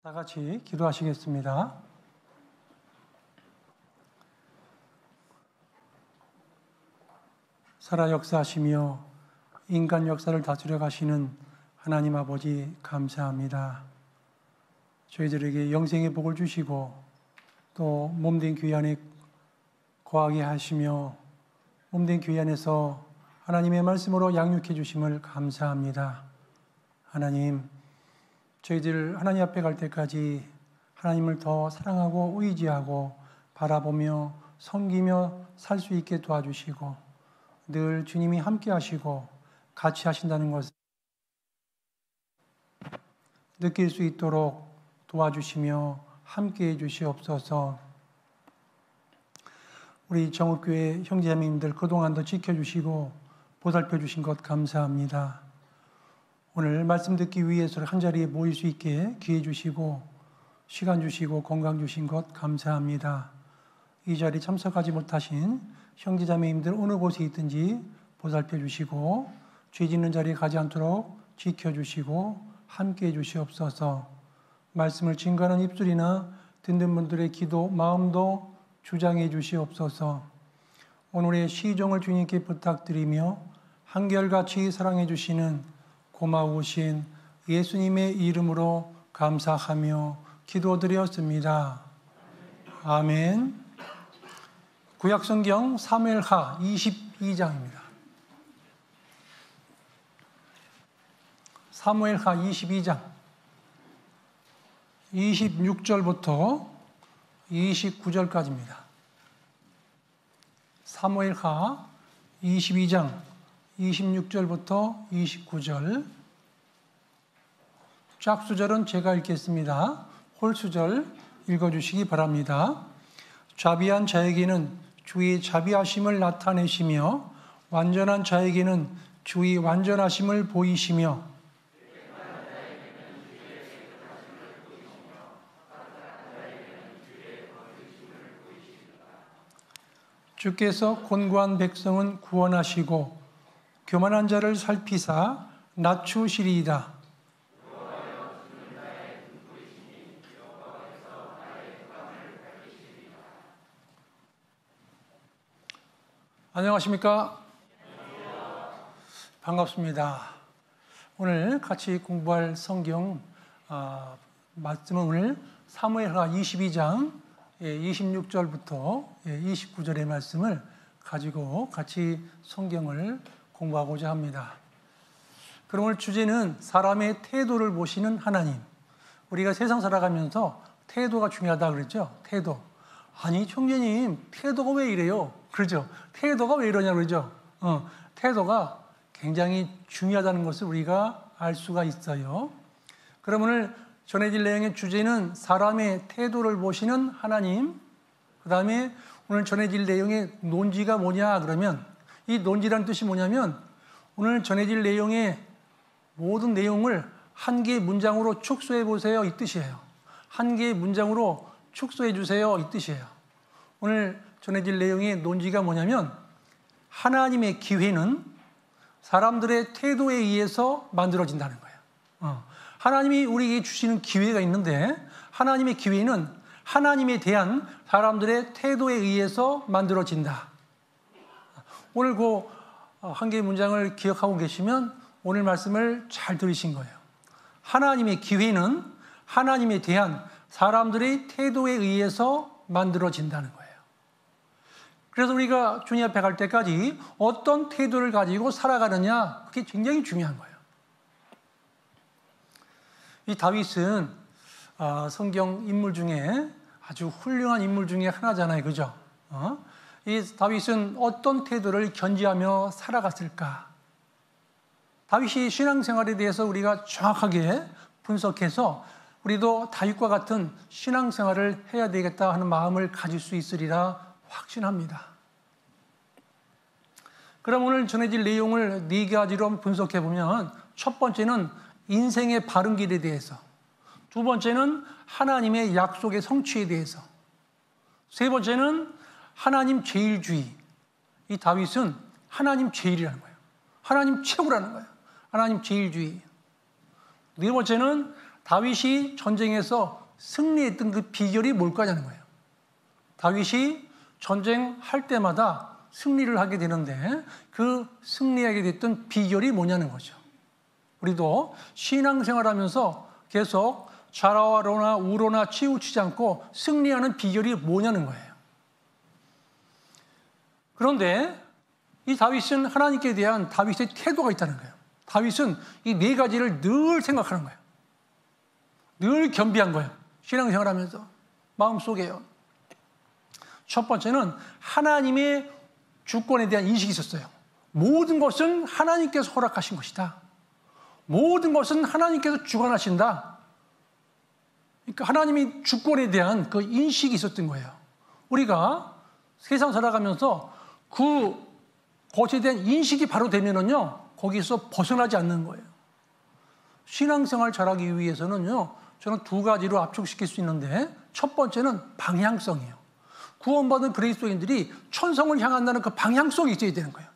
다 같이 기도하시겠습니다. 살아 역사하시며 인간 역사를 다스려 가시는 하나님 아버지 감사합니다. 저희들에게 영생의 복을 주시고 또 몸된 교회 안에 거하게 하시며 몸된 교회 안에서 하나님의 말씀으로 양육해 주심을 감사합니다. 하나님, 저희들 하나님 앞에 갈 때까지 하나님을 더 사랑하고 의지하고 바라보며 섬기며 살 수 있게 도와주시고 늘 주님이 함께 하시고 같이 하신다는 것을 느낄 수 있도록 도와주시며 함께 해 주시옵소서. 우리 정읍교회 형제자매님들 그동안도 지켜주시고 보살펴 주신 것 감사합니다. 오늘 말씀 듣기 위해서 한자리에 모일 수 있게 기회 주시고 시간 주시고 건강 주신 것 감사합니다. 이 자리에 참석하지 못하신 형제자매님들 어느 곳에 있든지 보살펴 주시고 죄 짓는 자리에 가지 않도록 지켜주시고 함께해 주시옵소서. 말씀을 증거하는 입술이나 듣는 분들의 기도 마음도 주장해 주시옵소서. 오늘의 시종을 주님께 부탁드리며 한결같이 사랑해 주시는 고마우신 예수님의 이름으로 감사하며 기도드렸습니다. 아멘. 구약성경 사무엘하 22장입니다. 사무엘하 22장 26절부터 29절까지입니다. 사무엘하 22장 26절부터 29절. 짝수절은 제가 읽겠습니다. 홀수절 읽어주시기 바랍니다. 자비한 자에게는 주의 자비하심을 나타내시며 완전한 자에게는 주의 완전하심을 보이시며 주께서 곤고한 백성은 구원하시고 교만한 자를 살피사 낮추시리이다. 안녕하십니까? 반갑습니다. 오늘 같이 공부할 성경 말씀은 오늘 사무엘하 22장 26절부터 29절의 말씀을 가지고 같이 성경을 공부하고자 합니다. 그럼 오늘 주제는 사람의 태도를 보시는 하나님. 우리가 세상 살아가면서 태도가 중요하다 그랬죠? 태도. 아니 총재님 태도가 왜 이래요? 그러죠? 태도가 왜 이러냐고 그러죠? 태도가 굉장히 중요하다는 것을 우리가 알 수가 있어요. 그럼 오늘 전해질 내용의 주제는 사람의 태도를 보시는 하나님. 그 다음에 오늘 전해질 내용의 논지가 뭐냐 그러면 이 논지라는 뜻이 뭐냐면 오늘 전해질 내용의 모든 내용을 한 개의 문장으로 축소해 보세요 이 뜻이에요. 한 개의 문장으로 축소해 주세요 이 뜻이에요. 오늘 전해질 내용의 논지가 뭐냐면 하나님의 기회는 사람들의 태도에 의해서 만들어진다는 거예요. 하나님이 우리에게 주시는 기회가 있는데 하나님의 기회는 하나님에 대한 사람들의 태도에 의해서 만들어진다. 오늘 그 한 개의 문장을 기억하고 계시면 오늘 말씀을 잘 들으신 거예요. 하나님의 기회는 하나님에 대한 사람들의 태도에 의해서 만들어진다는 거예요. 그래서 우리가 주님 앞에 갈 때까지 어떤 태도를 가지고 살아가느냐 그게 굉장히 중요한 거예요. 이 다윗은 성경 인물 중에 아주 훌륭한 인물 중에 하나잖아요. 그죠? 이 다윗은 어떤 태도를 견지하며 살아갔을까? 다윗이 신앙생활에 대해서 우리가 정확하게 분석해서 우리도 다윗과 같은 신앙생활을 해야 되겠다 하는 마음을 가질 수 있으리라 확신합니다. 그럼 오늘 전해질 내용을 네 가지로 분석해 보면 첫 번째는 인생의 바른 길에 대해서, 두 번째는 하나님의 약속의 성취에 대해서, 세 번째는 하나님 제일주의. 이 다윗은 하나님 제일이라는 거예요. 하나님 최고라는 거예요. 하나님 제일주의. 네 번째는 다윗이 전쟁에서 승리했던 그 비결이 뭘까냐는 거예요. 다윗이 전쟁할 때마다 승리를 하게 되는데 그 승리하게 됐던 비결이 뭐냐는 거죠. 우리도 신앙생활하면서 계속 좌로나 우로나 치우치지 않고 승리하는 비결이 뭐냐는 거예요. 그런데 이 다윗은 하나님께 대한 다윗의 태도가 있다는 거예요. 다윗은 이 네 가지를 늘 생각하는 거예요. 늘 겸비한 거예요. 신앙생활하면서 마음속에요. 첫 번째는 하나님의 주권에 대한 인식이 있었어요. 모든 것은 하나님께서 허락하신 것이다. 모든 것은 하나님께서 주관하신다. 그러니까 하나님이 주권에 대한 그 인식이 있었던 거예요. 우리가 세상 살아가면서 그 것에 대한 인식이 바로 되면은요, 거기서 벗어나지 않는 거예요. 신앙생활 잘하기 위해서는요, 저는 두 가지로 압축시킬 수 있는데, 첫 번째는 방향성이에요. 구원받은 그리스도인들이 천성을 향한다는 그 방향성이 있어야 되는 거예요.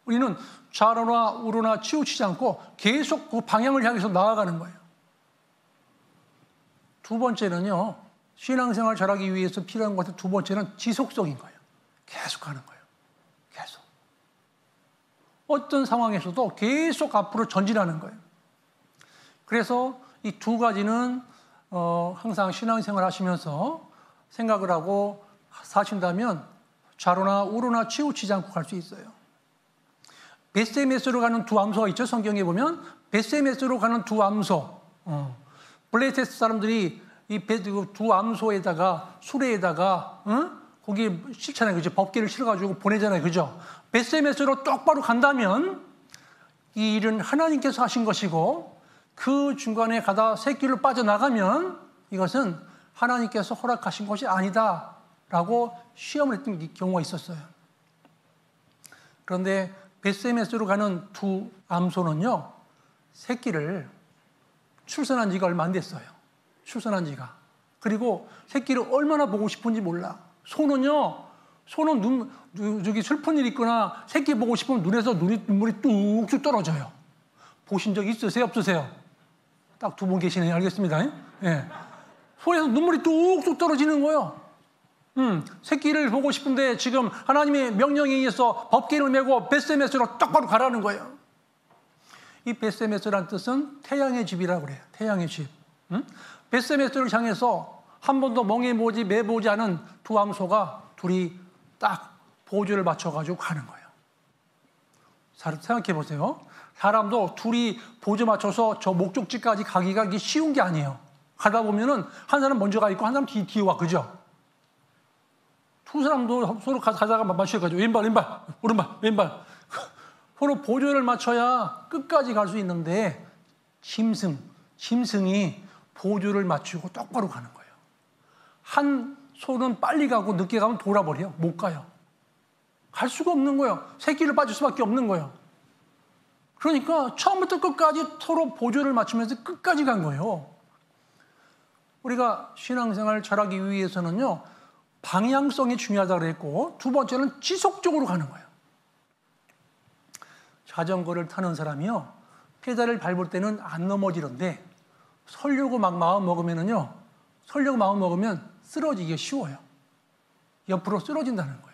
우리는 좌로나 우로나 치우치지 않고 계속 그 방향을 향해서 나아가는 거예요. 두 번째는요, 신앙생활 잘하기 위해서 필요한 것은 두 번째는 지속성인 거예요. 계속 하는 거예요. 계속. 어떤 상황에서도 계속 앞으로 전진하는 거예요. 그래서 이 두 가지는 항상 신앙생활 하시면서 생각을 하고 사신다면 좌로나 우로나 치우치지 않고 갈 수 있어요. 벳세메스로 가는 두 암소가 있죠. 성경에 보면 벳세메스로 가는 두 암소. 블레셋 사람들이 이 두 암소에다가 수레에다가 거기 실잖아요. 그죠? 법궤를 실어가지고 보내잖아요. 그죠? 벳세메스로 똑바로 간다면 이 일은 하나님께서 하신 것이고, 그 중간에 가다 새길로 빠져나가면 이것은 하나님께서 허락하신 것이 아니다 라고 시험을 했던 경우가 있었어요. 그런데 벳세메스로 가는 두 암소는요, 새끼를 출산한 지가 얼마 안 됐어요. 출산한 지가. 그리고 새끼를 얼마나 보고 싶은지 몰라. 소는 저기 슬픈 일 있거나 새끼 보고 싶으면 눈에서 눈물이 뚝뚝 떨어져요. 보신 적 있으세요? 없으세요? 딱 두 분 계시네요. 알겠습니다. 예. 소에서 눈물이 뚝뚝 떨어지는 거예요. 새끼를 보고 싶은데 지금 하나님의 명령에 의해서 법궤를 메고 벳세메스로 똑바로 가라는 거예요. 이 벳세메스라는 뜻은 태양의 집이라고 그래요. 태양의 집. 벳세메스를 향해서 한 번도 멍에 보지 매보지 않은 두 암소가 둘이 딱 보조를 맞춰가지고 가는 거예요. 생각해 보세요. 사람도 둘이 보조 맞춰서 저 목적지까지 가기가 이게 쉬운 게 아니에요. 가다 보면은 한 사람 먼저 가 있고 한 사람 뒤에 와. 그죠? 두 사람도 서로 가다가 맞춰가지고 왼발, 오른발, 왼발. 서로 보조를 맞춰야 끝까지 갈 수 있는데 짐승이 보조를 맞추고 똑바로 가는 거예요. 한 소는 빨리 가고 늦게 가면 돌아버려요. 못 가요. 갈 수가 없는 거예요. 새끼를 빠질 수밖에 없는 거예요. 그러니까 처음부터 끝까지 서로 보조를 맞추면서 끝까지 간 거예요. 우리가 신앙생활 잘하기 위해서는요, 방향성이 중요하다고 그랬고, 두 번째는 지속적으로 가는 거예요. 자전거를 타는 사람이요, 페달을 밟을 때는 안 넘어지는데 설려고 막 마음 먹으면 쓰러지기가 쉬워요. 옆으로 쓰러진다는 거예요.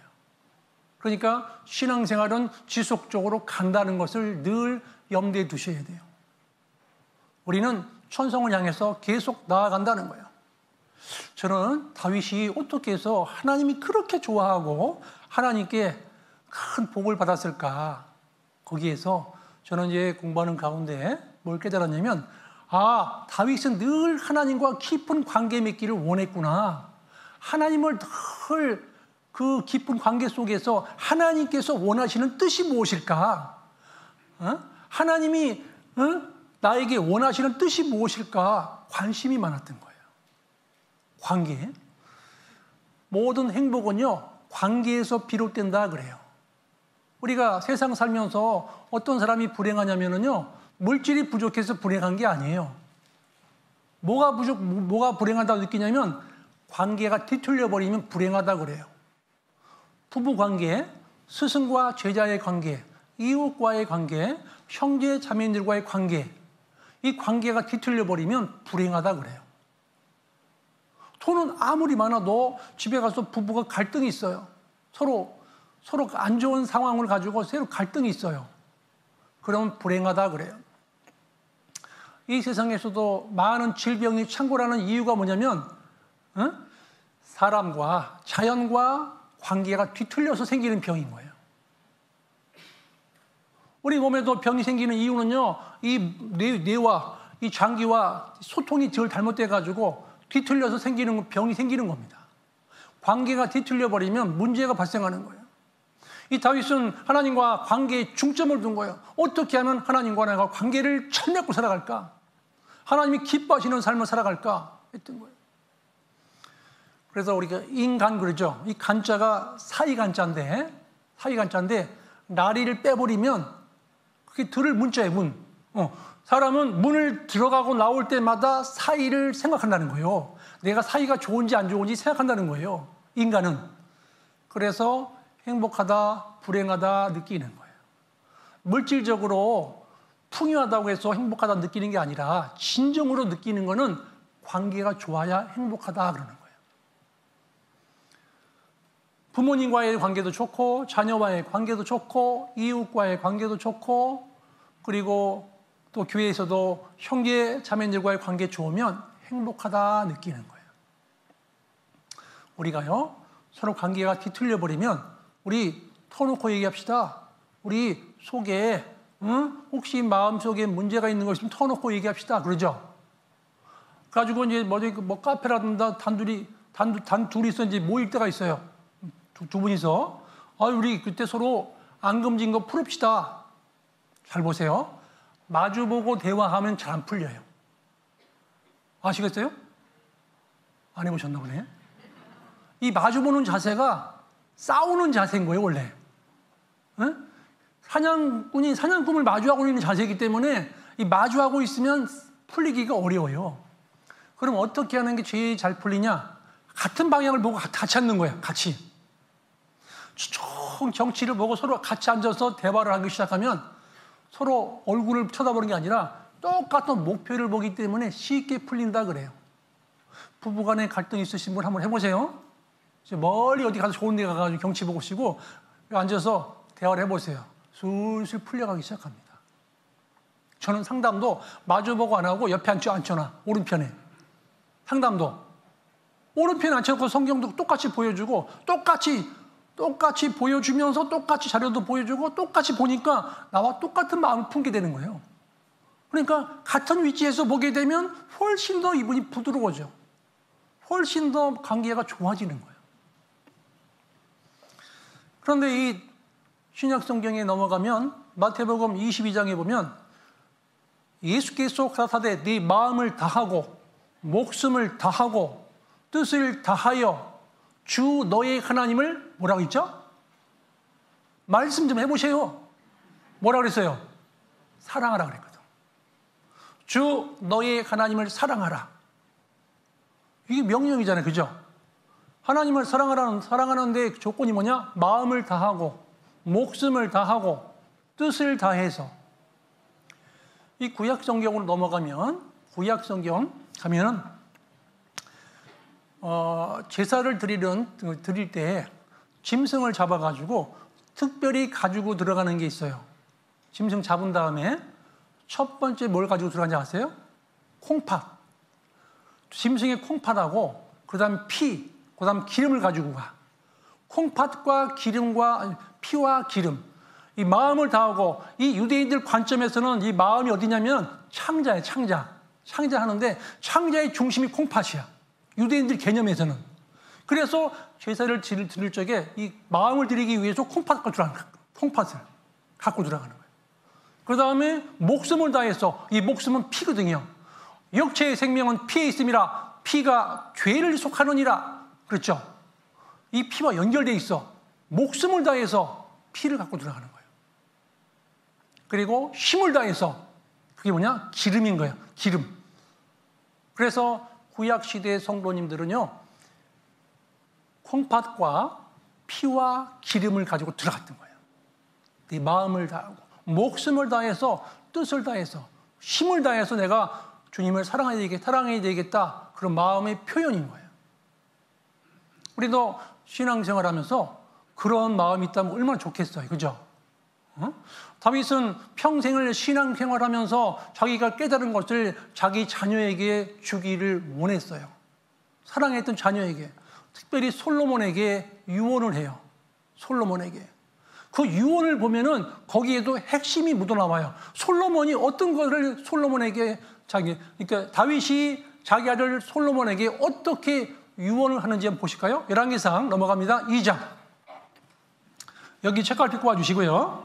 그러니까 신앙생활은 지속적으로 간다는 것을 늘 염두에 두셔야 돼요. 우리는 천성을 향해서 계속 나아간다는 거예요. 저는 다윗이 어떻게 해서 하나님이 그렇게 좋아하고 하나님께 큰 복을 받았을까? 거기에서 저는 이제 공부하는 가운데 뭘 깨달았냐면, 다윗은 늘 하나님과 깊은 관계 맺기를 원했구나. 하나님을 늘 그 깊은 관계 속에서 하나님께서 원하시는 뜻이 무엇일까? 하나님이 나에게 원하시는 뜻이 무엇일까? 관심이 많았던 거예요. 관계. 모든 행복은요, 관계에서 비롯된다 그래요. 우리가 세상 살면서 어떤 사람이 불행하냐면요, 물질이 부족해서 불행한 게 아니에요. 뭐가 불행하다고 느끼냐면 관계가 뒤틀려 버리면 불행하다 그래요. 부부 관계, 스승과 제자의 관계, 이웃과의 관계, 형제 자매들과의 관계, 이 관계가 뒤틀려 버리면 불행하다 그래요. 돈은 아무리 많아도 집에 가서 부부가 갈등이 있어요. 서로 안 좋은 상황을 가지고 서로 갈등이 있어요. 그러면 불행하다 그래요. 이 세상에서도 많은 질병이 창궐하는 이유가 뭐냐면 사람과 자연과 관계가 뒤틀려서 생기는 병인 거예요. 우리 몸에도 병이 생기는 이유는요, 이 뇌와 이 장기와 소통이 덜 잘못돼가지고 뒤틀려서 생기는 병이 생기는 겁니다. 관계가 뒤틀려 버리면 문제가 발생하는 거예요. 이 다윗은 하나님과 관계에 중점을 둔 거예요. 어떻게 하면 하나님과 내가 관계를 잘 맺고 살아갈까? 하나님이 기뻐하시는 삶을 살아갈까? 했던 거예요. 그래서 우리가 인간 그러죠. 이 간자가 사이간자인데 나리를 빼버리면 그게 들을 문자예요, 문. 사람은 문을 들어가고 나올 때마다 사이를 생각한다는 거예요. 내가 사이가 좋은지 안 좋은지 생각한다는 거예요, 인간은. 그래서 행복하다, 불행하다 느끼는 거예요. 물질적으로 풍요하다고 해서 행복하다 느끼는 게 아니라 진정으로 느끼는 거는 관계가 좋아야 행복하다 그러는 거예요. 부모님과의 관계도 좋고, 자녀와의 관계도 좋고, 이웃과의 관계도 좋고, 그리고 또 교회에서도 형제 자매들과의 관계 좋으면 행복하다 느끼는 거예요. 우리가요, 서로 관계가 뒤틀려 버리면 우리 터놓고 얘기합시다. 우리 속에 혹시 마음속에 문제가 있는 거 있으면 터놓고 얘기합시다. 그러죠? 가지고 이제 뭐 카페라든가 단둘이서 이제 모일 때가 있어요. 두 분이서. 우리 그때 서로 안 금진 거 풀읍시다. 잘 보세요. 마주보고 대화하면 잘 안 풀려요. 아시겠어요? 안 해보셨나 보네. 이 마주보는 자세가 싸우는 자세인 거예요, 원래. 사냥꾼이 사냥꾼을 마주하고 있는 자세이기 때문에 이 마주하고 있으면 풀리기가 어려워요. 그럼 어떻게 하는 게 제일 잘 풀리냐? 같은 방향을 보고 같이 앉는 거예요, 같이. 총 정치를 보고 서로 같이 앉아서 대화를 하기 시작하면 서로 얼굴을 쳐다보는 게 아니라 똑같은 목표를 보기 때문에 쉽게 풀린다 그래요. 부부간에 갈등 있으신 분 한번 해보세요. 멀리 어디 가서 좋은 데 가가지고 경치 보고 오시고 앉아서 대화를 해보세요. 슬슬 풀려가기 시작합니다. 저는 상담도 마주보고 안 하고 옆에 앉혀놔. 오른편에. 상담도. 오른편에 앉혀놓고 성경도 똑같이 보여주고 똑같이 보여주면서 똑같이 자료도 보여주고 똑같이 보니까 나와 똑같은 마음을 품게 되는 거예요. 그러니까 같은 위치에서 보게 되면 훨씬 더 이분이 부드러워져. 훨씬 더 관계가 좋아지는 거예요. 그런데 이 신약 성경에 넘어가면 마태복음 22장에 보면 예수께서 가라사대 네 마음을 다하고 목숨을 다하고 뜻을 다하여 주 너의 하나님을 뭐라고 했죠? 말씀 좀 해보세요. 뭐라고 그랬어요? 사랑하라 그랬거든. 주 너의 하나님을 사랑하라. 이게 명령이잖아요, 그죠? 하나님을 사랑하는데 조건이 뭐냐? 마음을 다하고 목숨을 다하고 뜻을 다해서. 이 구약 성경으로 넘어가면 가면은 제사를 드릴 때 짐승을 잡아가지고 특별히 가지고 들어가는 게 있어요. 짐승 잡은 다음에 첫 번째 뭘 가지고 들어가는지 아세요? 콩팥. 짐승의 콩팥하고 그 다음 피, 그 다음 기름을 가지고 가. 콩팥과 기름과 피와 기름. 이 마음을 다하고 이 유대인들 관점에서는 이 마음이 어디냐면 창자예요, 창자. 창자하는데 창자의 중심이 콩팥이야. 유대인들 개념에서는. 그래서 제사를 드릴 적에 이 마음을 드리기 위해서 콩팥을 갖고 들어가는 거예요. 그 다음에 목숨을 다해서, 이 목숨은 피거든요. 역체의 생명은 피에 있음이라 피가 죄를 속하느니라. 그렇죠? 이 피와 연결되어 있어. 목숨을 다해서 피를 갖고 들어가는 거예요. 그리고 힘을 다해서, 그게 뭐냐? 기름인 거예요. 기름. 그래서 구약시대의 성도님들은요, 콩팥과 피와 기름을 가지고 들어갔던 거예요. 네 마음을 다하고 목숨을 다해서 뜻을 다해서 힘을 다해서 내가 주님을 사랑해야 되겠다. 그런 마음의 표현인 거예요. 우리도 신앙생활 하면서 그런 마음이 있다면 얼마나 좋겠어요. 그죠? 다윗은 평생을 신앙생활 하면서 자기가 깨달은 것을 자기 자녀에게 주기를 원했어요. 사랑했던 자녀에게, 특별히 솔로몬에게 유언을 해요. 솔로몬에게. 그 유언을 보면은 거기에도 핵심이 묻어나와요. 솔로몬이 어떤 것을 솔로몬에게 그러니까 다윗이 자기 아들 솔로몬에게 어떻게 유언을 하는지 한번 보실까요? 열왕기상 넘어갑니다. 2장. 여기 책갈 펴고 와주시고요.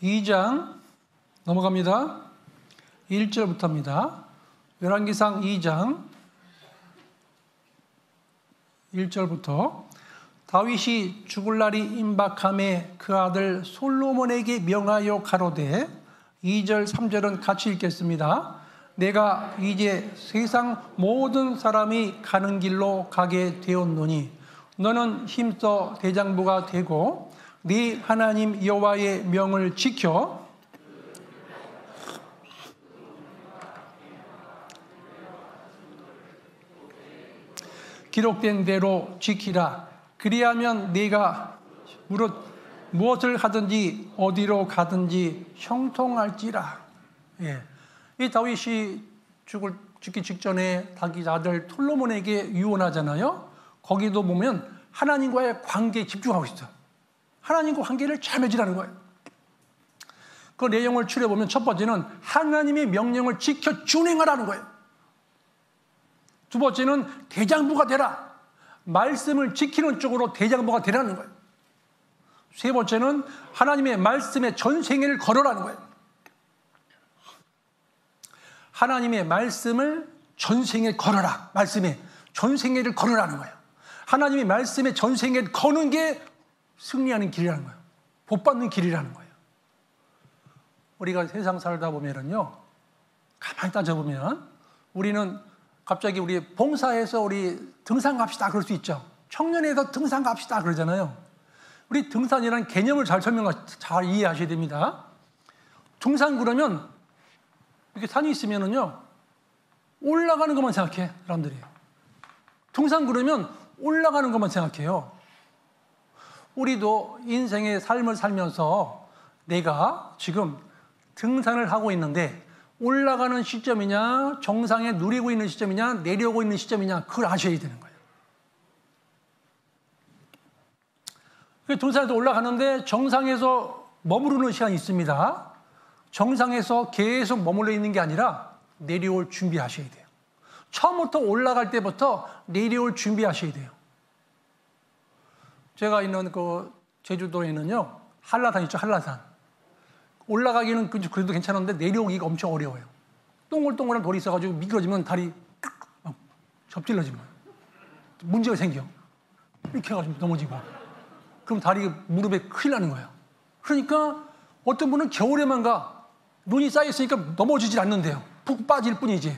이 장 넘어갑니다. 1절부터입니다. 열왕기상 2장 1절부터 다윗이 죽을 날이 임박함에 그 아들 솔로몬에게 명하여 가로되 2절 3절은 같이 읽겠습니다. 내가 이제 세상 모든 사람이 가는 길로 가게 되었노니 너는 힘써 대장부가 되고 네 하나님 여호와의 명을 지켜 기록된 대로 지키라. 그리하면 네가 무엇을 하든지 어디로 가든지 형통할지라. 예. 이 다윗이 죽기 직전에 자기 아들 솔로몬에게 유언하잖아요. 거기도 보면 하나님과의 관계에 집중하고 있어요. 하나님과 관계를 잘 맺으라는 거예요. 그 내용을 추려보면 첫 번째는 하나님의 명령을 지켜 준행하라는 거예요. 두 번째는 대장부가 되라. 말씀을 지키는 쪽으로 대장부가 되라는 거예요. 세 번째는 하나님의 말씀에 전생애를 걸어라는 거예요. 하나님의 말씀을 전생에 걸어라. 말씀에 전생애를 걸으라는 거예요. 하나님의 말씀에 전생애를 거는 게 승리하는 길이라는 거예요. 복 받는 길이라는 거예요. 우리가 세상 살다 보면은요, 가만히 따져보면 우리는 갑자기 우리 봉사해서 우리 등산 갑시다 그럴 수 있죠. 청년에서 등산 갑시다 그러잖아요. 우리 등산이라는 개념을 잘 이해하셔야 됩니다. 등산 그러면 이렇게 산이 있으면은요, 올라가는 것만 생각해, 사람들이. 등산 그러면 올라가는 것만 생각해요. 우리도 인생의 삶을 살면서 내가 지금 등산을 하고 있는데 올라가는 시점이냐, 정상에 누리고 있는 시점이냐, 내려오고 있는 시점이냐, 그걸 아셔야 되는 거예요. 등산에서 올라가는데 정상에서 머무르는 시간이 있습니다. 정상에서 계속 머물러 있는 게 아니라 내려올 준비하셔야 돼요. 처음부터 올라갈 때부터 내려올 준비하셔야 돼요. 제가 있는 그 제주도에는요, 한라산 있죠, 한라산. 올라가기는 그래도 괜찮은데 내려오기가 엄청 어려워요. 동글동글한 돌이 있어가지고 미끄러지면 다리 접질러지면 문제가 생겨. 이렇게 해가지고 넘어지고. 그럼 다리 무릎에 큰일 나는 거예요. 그러니까 어떤 분은 겨울에만 가. 눈이 쌓여있으니까 넘어지질 않는데요. 푹 빠질 뿐이지.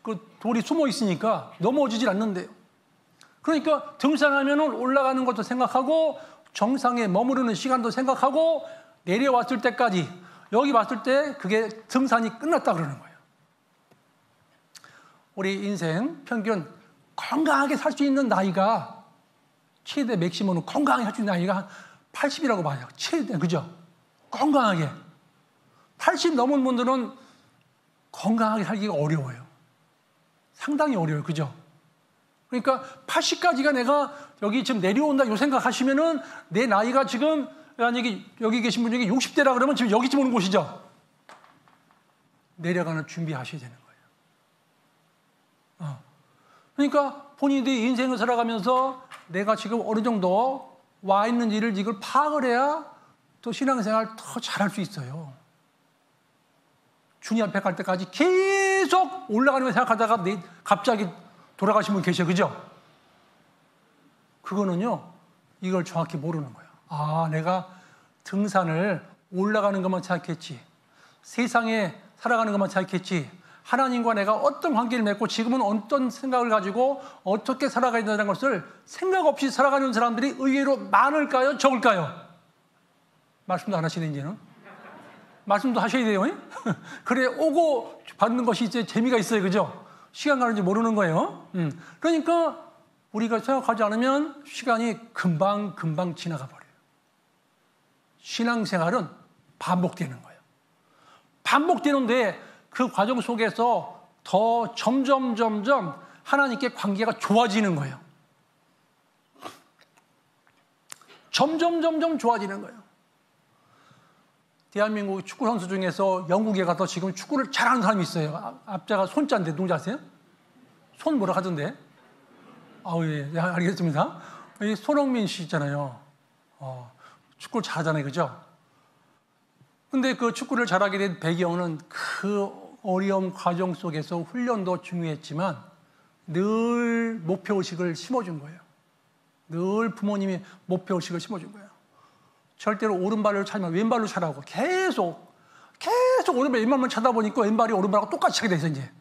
그 돌이 숨어 있으니까 넘어지질 않는데요. 그러니까 등산하면 올라가는 것도 생각하고 정상에 머무르는 시간도 생각하고 내려왔을 때까지 여기 왔을 때 그게 등산이 끝났다 그러는 거예요. 우리 인생 평균 건강하게 살 수 있는 나이가 최대 맥시멈은 건강하게 살 수 있는 나이가 한 80이라고 봐요. 최대, 그죠? 건강하게. 80 넘은 분들은 건강하게 살기가 어려워요. 상당히 어려워요. 그죠? 그러니까 80까지가 내가 여기 지금 내려온다 이 생각하시면은 내 나이가 지금 만약에 여기 계신 분 중에 60대라 그러면 지금 여기쯤 오는 곳이죠. 내려가는 준비하셔야 되는 거예요. 그러니까 본인들이 인생을 살아가면서 내가 지금 어느 정도 와 있는지를 이걸 파악을 해야 또 신앙생활 더 잘할 수 있어요. 주님 앞에 갈 때까지 계속 올라가는 걸 생각하다가 갑자기 돌아가신 분 계셔, 그죠? 그거는요, 이걸 정확히 모르는 거예요. 아, 내가 등산을 올라가는 것만 생각했지, 세상에 살아가는 것만 생각했지, 하나님과 내가 어떤 관계를 맺고 지금은 어떤 생각을 가지고 어떻게 살아가야 된다는 것을 생각 없이 살아가는 사람들이 의외로 많을까요? 적을까요? 말씀도 안 하시네, 이제는. 말씀도 하셔야 돼요. 그래, 오고 받는 것이 이제 재미가 있어요, 그죠? 시간 가는지 모르는 거예요. 그러니까 우리가 생각하지 않으면 시간이 금방 지나가 버려요. 신앙생활은 반복되는 거예요. 반복되는데 그 과정 속에서 더 점점 하나님께 관계가 좋아지는 거예요. 점점 좋아지는 거예요. 대한민국 축구 선수 중에서 영국에 가서 지금 축구를 잘하는 사람이 있어요. 앞자가 손자인데 누군지 아세요? 손 뭐라 하던데? 예, 알겠습니다. 이 손흥민 씨 있잖아요. 축구를 잘하잖아요, 그죠? 근데 그 축구를 잘하게 된 배경은 그 어려운 과정 속에서 훈련도 중요했지만 늘 목표의식을 심어준 거예요. 늘 부모님이 목표의식을 심어준 거예요. 절대로 오른발을 차면 왼발로 차라고 계속 오른발 왼발만 차다 보니까 왼발이 오른발하고 똑같이 차게 돼서 이제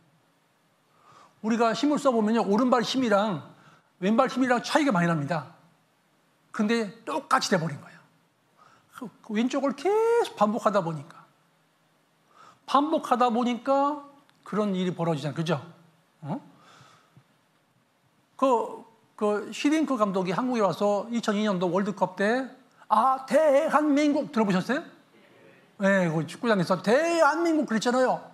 우리가 힘을 써보면요, 오른발 힘이랑 왼발 힘이랑 차이가 많이 납니다. 근데 똑같이 돼버린 거예요. 그 왼쪽을 계속 반복하다 보니까 그런 일이 벌어지잖아요, 그죠? 그 히딩크 감독이 한국에 와서 2002년도 월드컵 때 대한민국 들어보셨어요? 네, 그 축구장에서 대한민국 그랬잖아요.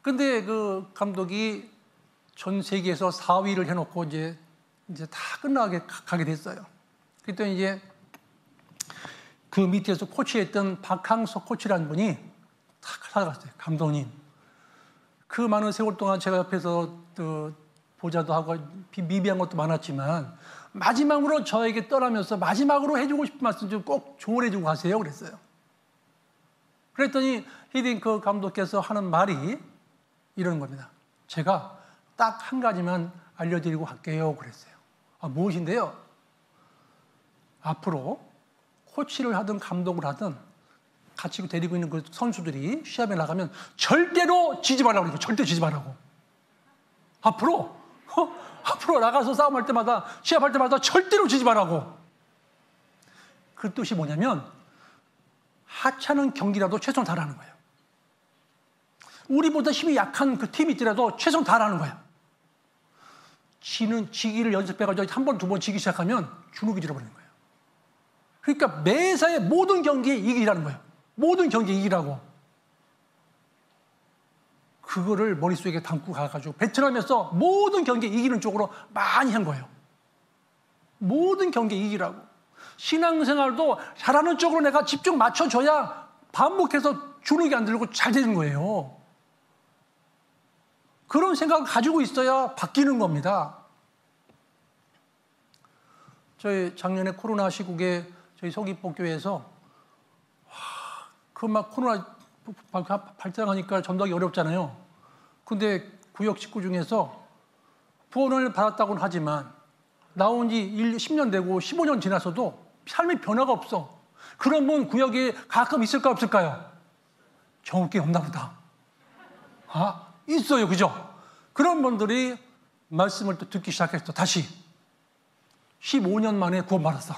근데 그 감독이 전 세계에서 4위를 해놓고 이제 다 끝나게 가게 됐어요. 그때 이제 그 밑에서 코치했던 박항석 코치라는 분이 탁 찾아갔어요. 감독님, 그 많은 세월 동안 제가 옆에서 보자도 하고 미비한 것도 많았지만 마지막으로 저에게 떠나면서 마지막으로 해주고 싶은 말씀 좀 꼭 조언해주고 가세요, 그랬어요. 그랬더니 히딩크 감독께서 하는 말이 이러는 겁니다. 제가 딱 한 가지만 알려드리고 갈게요, 그랬어요. 무엇인데요? 앞으로 코치를 하든 감독을 하든 같이 데리고 있는 그 선수들이 시합에 나가면 절대로 지지 말라고 그러니까 절대 지지 말라고. 앞으로 나가서 싸움할 때마다 시합할 때마다 절대로 지지 말라고. 그 뜻이 뭐냐면 하찮은 경기라도 최선 다하는 거예요. 우리보다 힘이 약한 그 팀이 있더라도 최선 다하는 거예요. 지기를 연습해가지고 한 번, 두 번 지기 시작하면 주눅이 들어버리는 거예요. 그러니까 매사에 모든 경기에 이기라는 거예요. 모든 경기에 이기라고. 그거를 머릿속에 담고 가가지고 베트남에서 모든 경기에 이기는 쪽으로 많이 한 거예요. 모든 경기에 이기라고. 신앙생활도 잘하는 쪽으로 내가 집중 맞춰줘야 반복해서 주눅이 안 들고 잘 되는 거예요. 그런 생각을 가지고 있어야 바뀌는 겁니다. 저희 작년에 코로나 시국에 저희 서귀포교회에서 그 막 코로나 발생하니까 전도하기 어렵잖아요. 근데 구역 식구 중에서 구원을 받았다고는 하지만 나온 지 10년 되고 15년 지나서도 삶의 변화가 없어. 그런 분 구역에 가끔 있을까 없을까요? 정없게 없나 보다. 있어요, 그죠? 그런 분들이 말씀을 또 듣기 시작했어. 다시 15년 만에 구원받았어.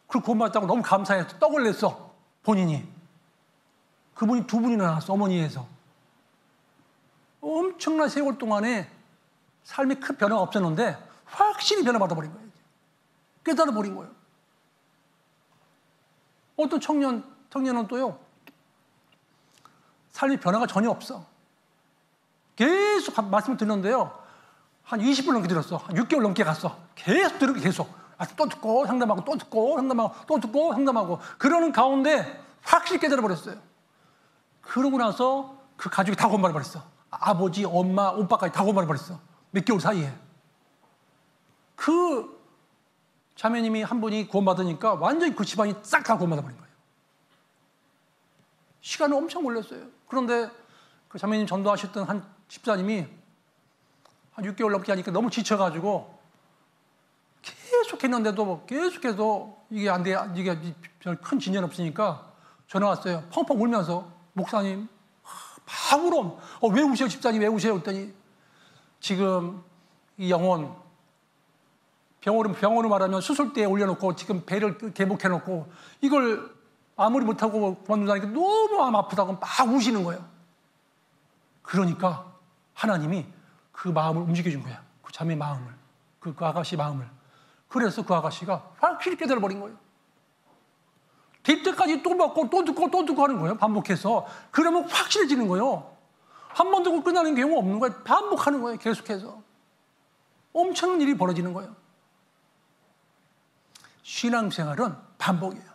그리고 구원받았다고 너무 감사해서 떡을 냈어, 본인이. 그분이 두 분이나 낳았어, 어머니에서. 엄청난 세월 동안에 삶이 큰 변화가 없었는데 확실히 변화받아버린 거예요. 깨달아버린 거예요. 어떤 청년은 또요, 삶의 변화가 전혀 없어. 계속 말씀을 듣는데요, 한 20분 넘게 들었어. 한 6개월 넘게 갔어. 계속 들으고 계속. 또 듣고 상담하고 또 듣고 상담하고 또 듣고 상담하고 그러는 가운데 확실히 깨달아버렸어요. 그러고 나서 그 가족이 다 구원받아버렸어. 아버지, 엄마, 오빠까지 다 구원받아버렸어. 몇 개월 사이에. 그 자매님이 한 분이 구원받으니까 완전히 그 집안이 싹 다 구원받아버린 거예요. 시간이 엄청 걸렸어요. 그런데 그 자매님 전도하셨던 한 집사님이 한 6개월 넘게 하니까 너무 지쳐가지고 계속 했는데도 계속해서 이게 안 돼, 이게 별 큰 진전 없으니까 전화 왔어요. 펑펑 울면서, 목사님, 막 울어. 왜 우세요, 집사님? 왜 우세요? 그랬더니 지금 이 영혼, 병원으로 말하면 수술대에 올려놓고 지금 배를 개복해놓고 이걸 아무리 못하고 그만둔다니까 너무 마음 아프다고 막 우시는 거예요. 그러니까 하나님이 그 마음을 움직여준 거야. 그 자매 마음을, 그 아가씨 마음을. 그래서 그 아가씨가 확실히 깨달아버린 거예요. 될 때까지 또 받고 또 듣고 또 듣고 하는 거예요. 반복해서. 그러면 확실해지는 거예요. 한 번 듣고 끝나는 경우가 없는 거예요. 반복하는 거예요. 계속해서. 엄청난 일이 벌어지는 거예요. 신앙생활은 반복이에요.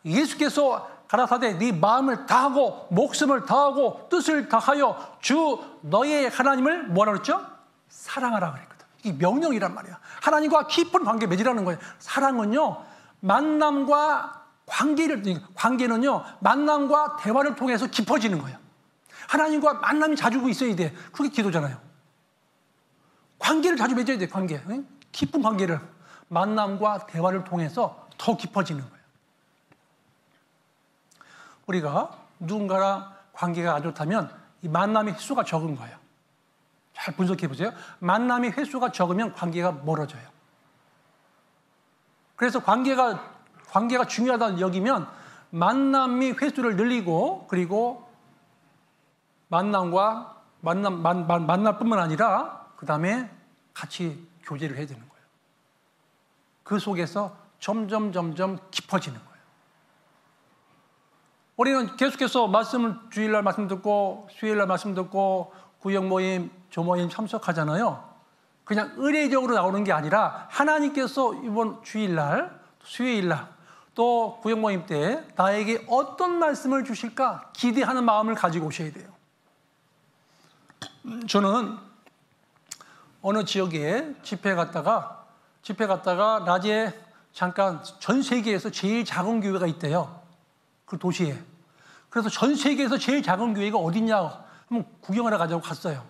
예수께서 가라사대 네 마음을 다하고 목숨을 다하고 뜻을 다하여 주 너의 하나님을 뭐라 그랬죠? 사랑하라 그랬거든. 이게 명령이란 말이야. 하나님과 깊은 관계 맺으라는 거예요. 사랑은요, 만남과 관계는요, 만남과 대화를 통해서 깊어지는 거예요. 하나님과 만남이 자주 있어야 돼. 그게 기도잖아요. 관계를 자주 맺어야 돼. 관계. 깊은 관계를. 만남과 대화를 통해서 더 깊어지는 거예요. 우리가 누군가랑 관계가 안 좋다면 이 만남의 횟수가 적은 거예요. 잘 분석해 보세요. 만남의 횟수가 적으면 관계가 멀어져요. 그래서 관계가 중요하다는 여기면 만남의 횟수를 늘리고, 그리고 만날뿐만 아니라 그 다음에 같이 교제를 해야 되는 거예요. 그 속에서 점점 깊어지는 거예요. 우리는 계속해서 주일날 말씀 듣고, 수요일날 말씀 듣고, 구역 모임, 조모임 참석하잖아요. 그냥 의례적으로 나오는 게 아니라 하나님께서 이번 주일날, 수요일날, 또 구역 모임 때 나에게 어떤 말씀을 주실까 기대하는 마음을 가지고 오셔야 돼요. 저는 어느 지역에 집회 갔다가 낮에 잠깐 전 세계에서 제일 작은 교회가 있대요. 그 도시에. 그래서 전 세계에서 제일 작은 교회가 어딨냐 한번 구경하러 가자고 갔어요.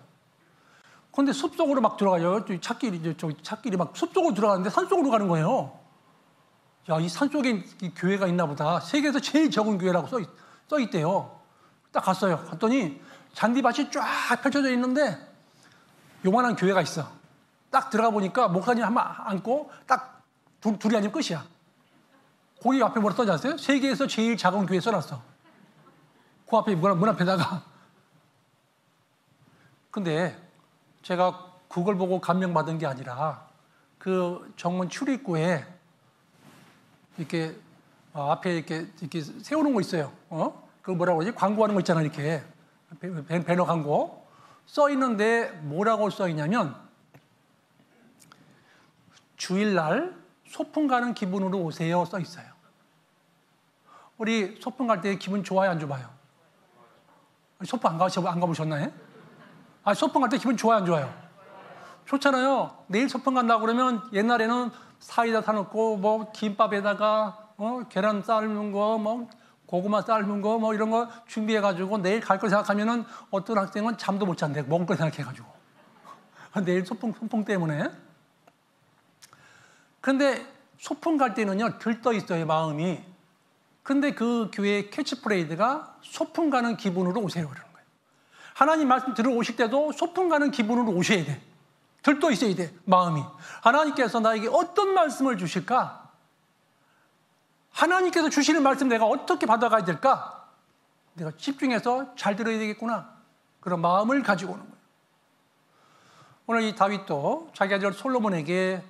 그런데 숲속으로 막 들어가요. 찻길이 막 숲속으로 들어가는데 산속으로 가는 거예요. 야, 이 산속에 이 교회가 있나 보다. 세계에서 제일 적은 교회라고 써 있대요. 딱 갔어요. 갔더니 잔디밭이 쫙 펼쳐져 있는데 요만한 교회가 있어. 딱 들어가 보니까 목사님 한번 앉고 딱 둘이 앉으면 끝이야. 거기 앞에 뭐라 써지 않았어요? 세계에서 제일 작은 교회 써놨어. 그 앞에 문 앞에다가. 근데 제가 그걸 보고 감명받은 게 아니라 그 정문 출입구에 이렇게 앞에 이렇게 세우는 거 있어요. 그거 뭐라고 그러지? 광고하는 거 있잖아, 이렇게. 배너 광고. 써 있는데 뭐라고 써 있냐면 주일날 소풍 가는 기분으로 오세요 써 있어요. 우리 소풍 갈 때 기분 좋아요, 안 좋아요? 소풍 안 가보셨나요? 소풍 갈 때 기분 좋아요, 안 좋아요? 좋잖아요. 내일 소풍 간다고 그러면 옛날에는 사이다 사놓고 뭐 김밥에다가 계란 삶은 거, 뭐 고구마 삶은 거, 뭐 이런 거 준비해가지고 내일 갈 걸 생각하면은 어떤 학생은 잠도 못 잔대. 먹을 걸 생각해가지고. 내일 소풍 때문에. 근데 소풍 갈 때는요, 들떠 있어요, 마음이. 근데 그 교회의 캐치프레이즈가 소풍 가는 기분으로 오세요, 그러는 거예요. 하나님 말씀 들어오실 때도 소풍 가는 기분으로 오셔야 돼. 들떠 있어야 돼, 마음이. 하나님께서 나에게 어떤 말씀을 주실까? 하나님께서 주시는 말씀 내가 어떻게 받아가야 될까? 내가 집중해서 잘 들어야 되겠구나. 그런 마음을 가지고 오는 거예요. 오늘 이 다윗도 자기 아들 솔로몬에게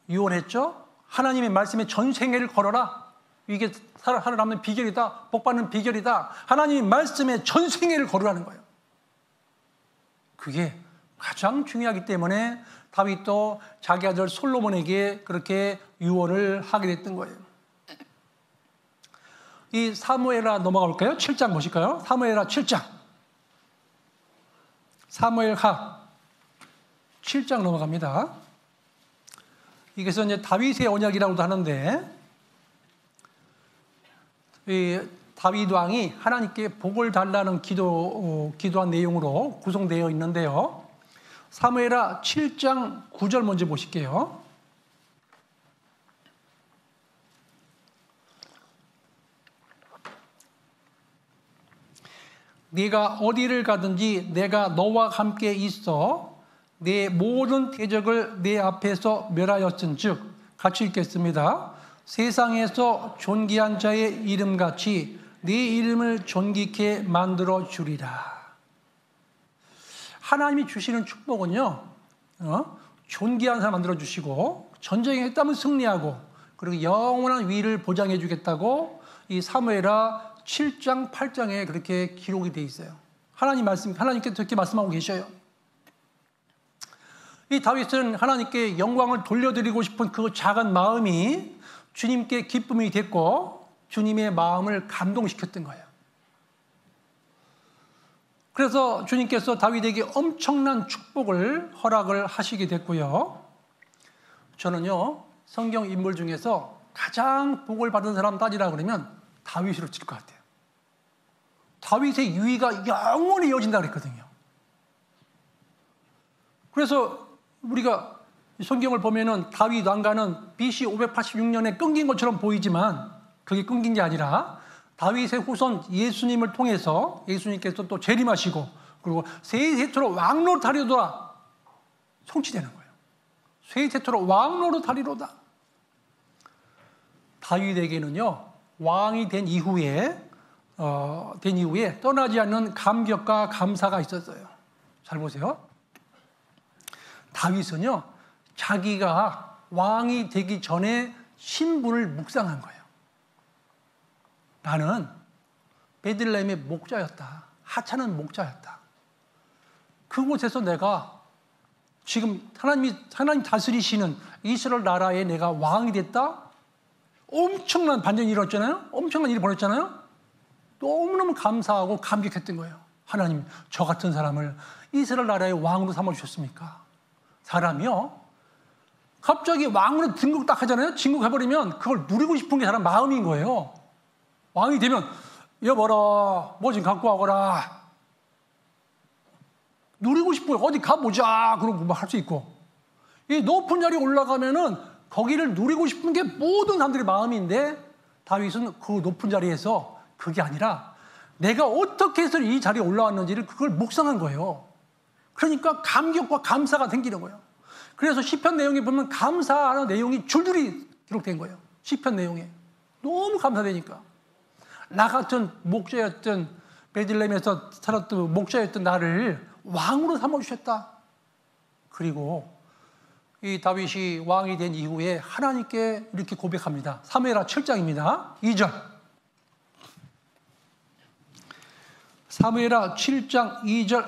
유언했죠. 하나님의 말씀에 전생애를 걸어라. 이게 살아남는 비결이다. 복받는 비결이다. 하나님의 말씀에 전생애를 걸으라는 거예요. 그게 가장 중요하기 때문에 다윗도 자기 아들 솔로몬에게 그렇게 유언을 하게 됐던 거예요. 이 사무엘하 넘어가 볼까요? 7장 보실까요? 사무엘하 7장. 사무엘하 7장 넘어갑니다. 이게서 이제 다윗의 언약이라고도 하는데, 이 다윗 왕이 하나님께 복을 달라는 기도한 내용으로 구성되어 있는데요. 사무엘하 7장 9절 먼저 보실게요. 네가 어디를 가든지 내가 너와 함께 있어 내 모든 대적을 내 앞에서 멸하였은즉, 같이 읽겠습니다. 세상에서 존귀한 자의 이름같이 네 이름을 존귀케 만들어 주리라. 하나님이 주시는 축복은요, 존귀한 사람 만들어 주시고 전쟁에 했다면 승리하고 그리고 영원한 위를 보장해 주겠다고 이 사무엘하 7장 8장에 그렇게 기록이 되어 있어요. 하나님께서 그렇게 말씀하고 계셔요. 이 다윗은 하나님께 영광을 돌려드리고 싶은 그 작은 마음이 주님께 기쁨이 됐고 주님의 마음을 감동시켰던 거예요. 그래서 주님께서 다윗에게 엄청난 축복을 허락을 하시게 됐고요. 저는요, 성경 인물 중에서 가장 복을 받은 사람 따지라 그러면 다윗으로 칠 것 같아요. 다윗의 유의가 영원히 이어진다 그랬거든요. 그래서 우리가 성경을 보면은 다윗 왕가는 BC 586년에 끊긴 것처럼 보이지만 그게 끊긴 게 아니라 다윗의 후손 예수님을 통해서 예수님께서 또 재림하시고 그리고 세세토록 왕노릇하리로다 성취되는 거예요. 세세토록 왕노릇하리로다. 다윗에게는요, 왕이 된 이후에 떠나지 않는 감격과 감사가 있었어요. 잘 보세요. 다윗은요, 자기가 왕이 되기 전에 신분을 묵상한 거예요. 나는 베들레헴의 목자였다. 하찮은 목자였다. 그곳에서 내가 지금 하나님 다스리시는 이스라엘 나라에 내가 왕이 됐다? 엄청난 반전이 일어났잖아요? 엄청난 일이 벌어졌잖아요? 너무너무 감사하고 감격했던 거예요. 하나님, 저 같은 사람을 이스라엘 나라의 왕으로 삼아주셨습니까? 사람이요, 갑자기 왕으로 등극 딱 하잖아요? 진국해버리면 그걸 누리고 싶은 게 사람 마음인 거예요. 왕이 되면 여보라, 뭐 좀 갖고 와거라. 누리고 싶어요. 어디 가보자. 그러고 할 수 있고. 이 높은 자리에 올라가면은 거기를 누리고 싶은 게 모든 사람들의 마음인데 다윗은 그 높은 자리에서 그게 아니라 내가 어떻게 해서 이 자리에 올라왔는지를 그걸 묵상한 거예요. 그러니까 감격과 감사가 생기는 거예요. 그래서 시편 내용에 보면 감사하는 내용이 줄줄이 기록된 거예요. 시편 내용에. 너무 감사되니까. 나 같은 목자였던 베들레헴에서 살았던 목자였던 나를 왕으로 삼아주셨다. 그리고 이 다윗이 왕이 된 이후에 하나님께 이렇게 고백합니다. 사무엘하 7장입니다. 2절. 사무엘하 7장 2절.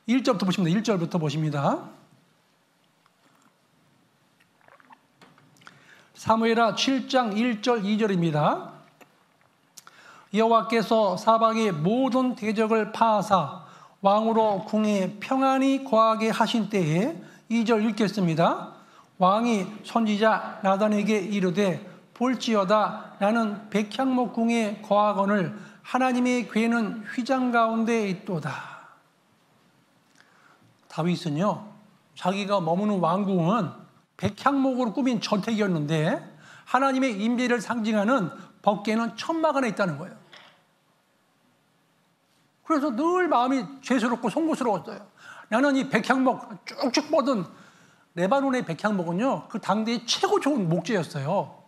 1절부터 보십니다. 1절부터 보십니다. 사무엘하 7장 1절 2절입니다. 여호와께서 사방의 모든 대적을 파하사 왕으로 궁에 평안히 거하게 하신 때에 2절 읽겠습니다. 왕이 선지자 나단에게 이르되 볼지어다 나는 백향목 궁에 거하거늘 하나님의 궤는 휘장 가운데 있도다. 다윗은요, 자기가 머무는 왕궁은 백향목으로 꾸민 저택이었는데 하나님의 임재를 상징하는 법궤는 천막 안에 있다는 거예요. 그래서 늘 마음이 죄스럽고 송구스러웠어요. 나는 이 백향목 쭉쭉 뻗은 레바논의 백향목은요, 그 당대의 최고 좋은 목재였어요.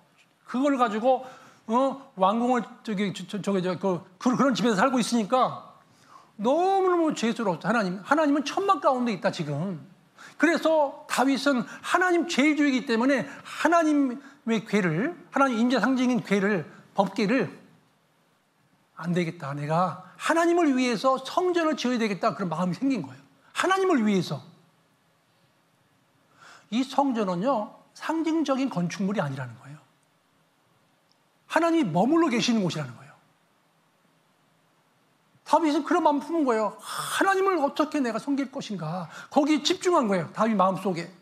그걸 가지고 왕궁을 그런 집에서 살고 있으니까 너무너무 죄스러웠어요. 하나님은 천막 가운데 있다 지금. 그래서 다윗은 하나님 제일주의이기 때문에 하나님의 궤를, 하나님 임재 상징인 궤를, 법궤를 안 되겠다. 내가 하나님을 위해서 성전을 지어야 되겠다. 그런 마음이 생긴 거예요. 하나님을 위해서. 이 성전은요, 상징적인 건축물이 아니라는 거예요. 하나님이 머물러 계시는 곳이라는 거예요. 다윗은 그런 마음 품은 거예요. 하나님을 어떻게 내가 섬길 것인가. 거기에 집중한 거예요. 다윗 마음속에.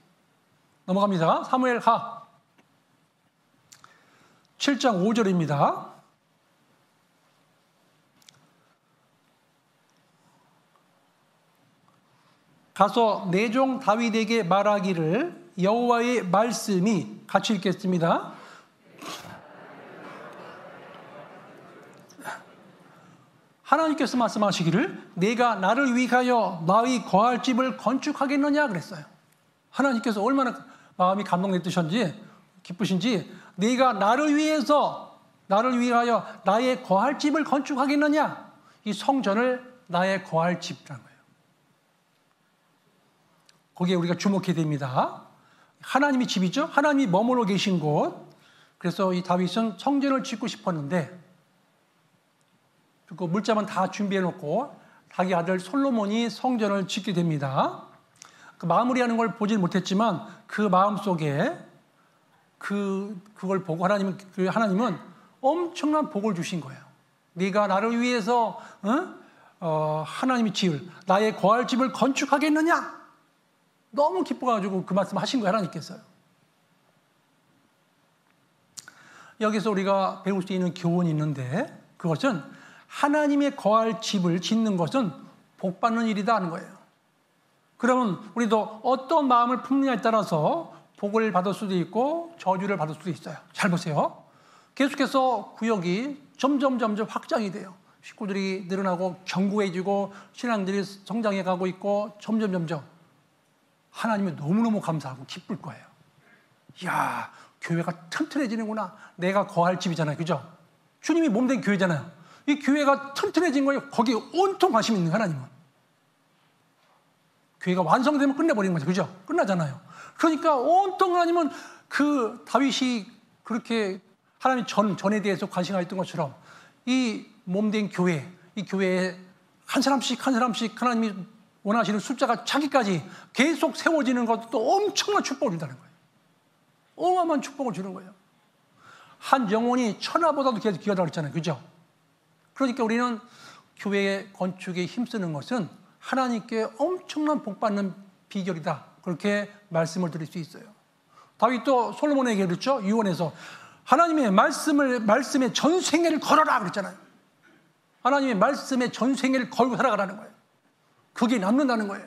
넘어갑니다. 사무엘하 7장 5절입니다. 가서 내 종 다윗에게 말하기를 여호와의 말씀이, 같이 읽겠습니다. 하나님께서 말씀하시기를 내가 나를 위하여 나의 거할 집을 건축하겠느냐 그랬어요. 하나님께서 얼마나 마음이 감동됐듯이 기쁘신지, 내가 나를 위하여 나의 거할 집을 건축하겠느냐, 이 성전을 나의 거할 집이라는 거예요. 거기에 우리가 주목해야 됩니다. 하나님이 집이죠. 하나님이 머물러 계신 곳. 그래서 이 다윗은 성전을 짓고 싶었는데 그 물자만 다 준비해 놓고 자기 아들 솔로몬이 성전을 짓게 됩니다. 그 마무리하는 걸 보질 못했지만 그 마음속에 그걸 보고 하나님은 엄청난 복을 주신 거예요. 네가 나를 위해서 하나님이 지을 나의 거할 집을 건축하겠느냐? 너무 기뻐가지고 그 말씀 하신 거예요, 하나님께서요. 여기서 우리가 배울 수 있는 교훈이 있는데, 그것은 하나님의 거할 집을 짓는 것은 복 받는 일이다 하는 거예요. 그러면 우리도 어떤 마음을 품느냐에 따라서 복을 받을 수도 있고 저주를 받을 수도 있어요. 잘 보세요. 계속해서 구역이 점점 확장이 돼요. 식구들이 늘어나고 견고해지고 신앙들이 성장해 가고 있고 점점 하나님이 너무너무 감사하고 기쁠 거예요. 이야, 교회가 튼튼해지는구나. 내가 거할 집이잖아요. 그죠? 주님이 몸된 교회잖아요. 이 교회가 튼튼해진 거예요. 거기에 온통 관심 있는 하나님은. 교회가 완성되면 끝내버리는 거죠. 그죠? 끝나잖아요. 그러니까 온통 하나님은 그 다윗이 그렇게 하나님 전에 대해서 관심가 있던 것처럼 이 몸된 교회, 이 교회에 한 사람씩 하나님이 원하시는 숫자가 차기까지 계속 세워지는 것도 엄청난 축복을 준다는 거예요. 어마어마한 축복을 주는 거예요. 한 영혼이 천하보다도 귀하다고 그랬잖아요. 그죠? 그러니까 우리는 교회 건축에 힘쓰는 것은 하나님께 엄청난 복받는 비결이다. 그렇게 말씀을 드릴 수 있어요. 다윗도 솔로몬에게 그랬죠. 유언에서 하나님의 말씀에 전생애를 걸어라 그랬잖아요. 하나님의 말씀에 전생애를 걸고 살아가라는 거예요. 그게 남는다는 거예요.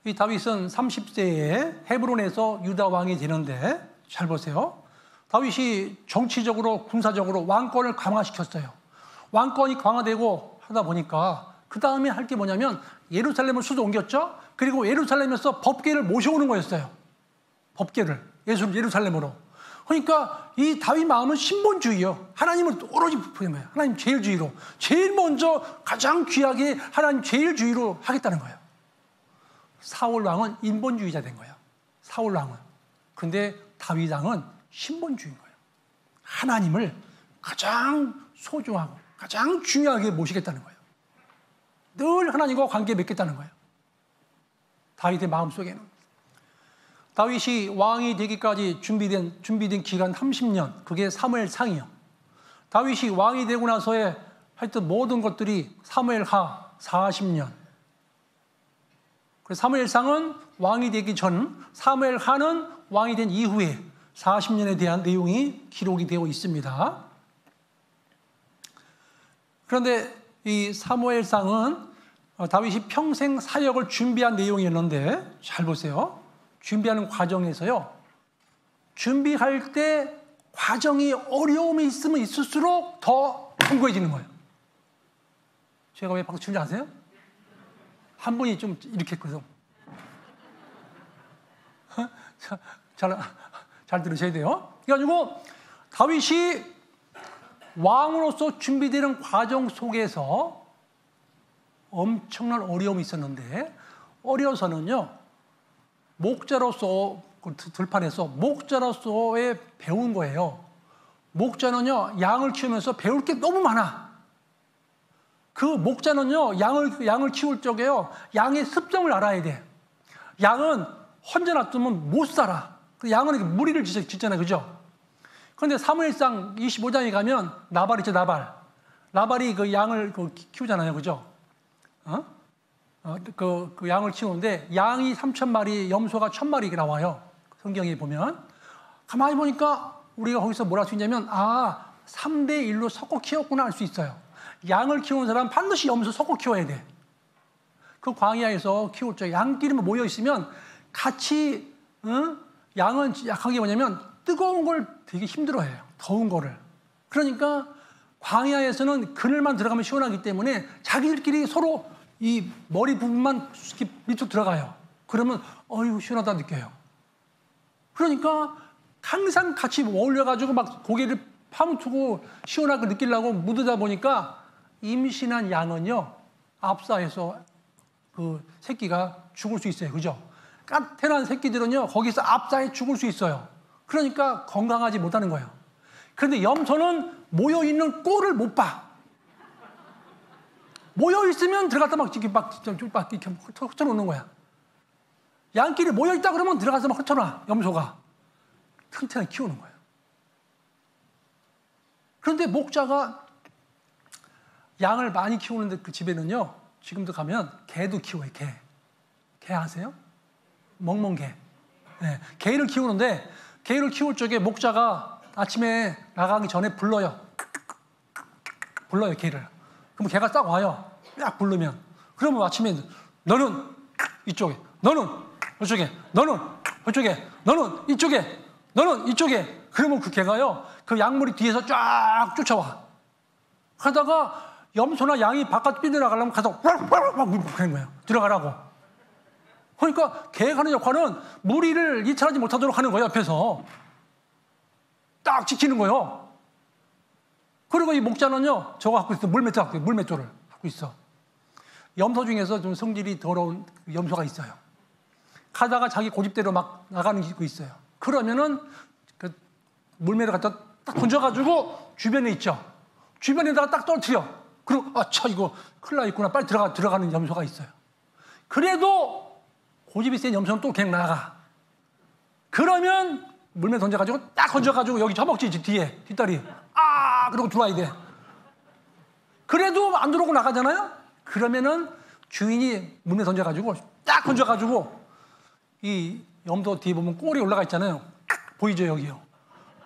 이 다윗은 30세에 헤브론에서 유다 왕이 되는데, 잘 보세요. 다윗이 정치적으로 군사적으로 왕권을 강화시켰어요. 왕권이 강화되고 하다 보니까 그 다음에 할 게 뭐냐면 예루살렘을 수도 옮겼죠. 그리고 예루살렘에서 법궤를 모셔오는 거였어요. 법궤를 예루살렘으로. 그러니까 이 다윗 마음은 신본주의요. 하나님은 오로지 부르는 거예요. 하나님 제일주의로, 제일 먼저 가장 귀하게 하나님 제일주의로 하겠다는 거예요. 사울 왕은 인본주의자 된 거예요. 사울 왕은. 근데 다윗 왕은 신본주의인 거예요. 하나님을 가장 소중하고 가장 중요하게 모시겠다는 거예요. 늘 하나님과 관계 맺겠다는 거예요. 다윗의 마음속에는. 다윗이 왕이 되기까지 준비된 기간 30년, 그게 사무엘상이요. 다윗이 왕이 되고 나서의 하여튼 모든 것들이 사무엘하 40년. 그래서 사무엘상은 왕이 되기 전, 사무엘하는 왕이 된 이후에 40년에 대한 내용이 기록이 되어 있습니다. 그런데 이 사무엘상은 다윗이 평생 사역을 준비한 내용이었는데, 잘 보세요. 준비하는 과정에서요, 준비할 때 과정이 어려움이 있으면 있을수록 더 견고해지는 거예요. 제가 왜 박수 치는지 아세요? 한 분이 좀 이렇게 했거든요. 잘 들으셔야 돼요. 그래가지고 다윗이 왕으로서 준비되는 과정 속에서 엄청난 어려움이 있었는데, 어려서는요, 목자로서 들판에서 목자로서의 배운 거예요. 목자는요, 양을 키우면서 배울 게 너무 많아. 그 목자는요, 양을 키울 적에요, 양의 습성을 알아야 돼. 양은 혼자 놔두면 못 살아. 양은 무리를 짓잖아요. 그죠? 그런데 사무엘상 25장에 가면 나발 있죠, 나발. 나발이 그 양을 키우잖아요. 그죠? 그 양을 키우는데 양이 3,000마리, 염소가 1,000마리 나와요. 성경에 보면. 가만히 보니까 우리가 거기서 뭘 할 수 있냐면, 3대 1로 섞어 키웠구나 할 수 있어요. 양을 키우는 사람은 반드시 염소 섞어 키워야 돼. 그 광야에서 키울 때 양끼리만 모여 있으면 같이 양은 약한 게 뭐냐면 뜨거운 걸 되게 힘들어해요. 더운 거를. 그러니까 광야에서는 그늘만 들어가면 시원하기 때문에 자기들끼리 서로 이 머리 부분만 밑으로 들어가요. 그러면 어휴 시원하다 느껴요. 그러니까 항상 같이 어울려가지고 막 고개를 파묻히고 시원하게 느끼려고 묻으다 보니까 임신한 양은요 앞사에서 그 새끼가 죽을 수 있어요. 그죠? 태어난 새끼들은요 거기서 앞사에 죽을 수 있어요. 그러니까 건강하지 못하는 거예요. 그런데 염소는 모여있는 꼴을 못 봐. 모여있으면 들어갔다 막 이렇게 흩어놓는 거야. 양끼리 모여있다 그러면 들어가서 막 흩어놔, 염소가. 튼튼하게 키우는 거예요. 그런데 목자가 양을 많이 키우는데 그 집에는요, 지금도 가면 개도 키워요, 개. 개 아세요? 멍멍개. 네, 개를 키우는데, 개를 키울 적에 목자가 아침에 나가기 전에 불러요. 개를. 그럼 개가 딱 와요. 딱 부르면. 그러면 아침에 너는 이쪽에, 너는 이쪽에, 너는 이쪽에, 너는 이쪽에, 너는 이쪽에. 그러면 그 개가요, 그 양머리 뒤에서 쫙 쫓아와. 하다가 염소나 양이 바깥 뛰어나가려면 가서 막 물고 그런 거예요. 들어가라고. 그러니까 개가 하는 역할은 무리를 이탈하지 못하도록 하는 거예요, 옆에서. 딱 지키는 거예요. 그리고 이 목자는요, 저거 갖고 있어. 물맷돌을 갖고 있어. 염소 중에서 좀 성질이 더러운 염소가 있어요. 가다가 자기 고집대로 막 나가는 게 있어요. 그러면은 그 물맷을 갖다 딱 던져가지고 주변에 있죠. 주변에다가 딱 떨어뜨려. 그리고 아차 이거 큰일 나 있구나. 빨리 들어가는 염소가 있어요. 그래도 고집이 센 염소는 또 그냥 나가. 그러면 물맷 던져가지고 딱 던져가지고 여기 처먹지 뒤에 뒷다리. 그러고 들어와야 돼. 그래도 안 들어오고 나가잖아요. 그러면은 주인이 물맷 던져가지고 딱 던져가지고 이 염소 뒤에 보면 꼬리 올라가 있잖아요. 보이죠 여기요.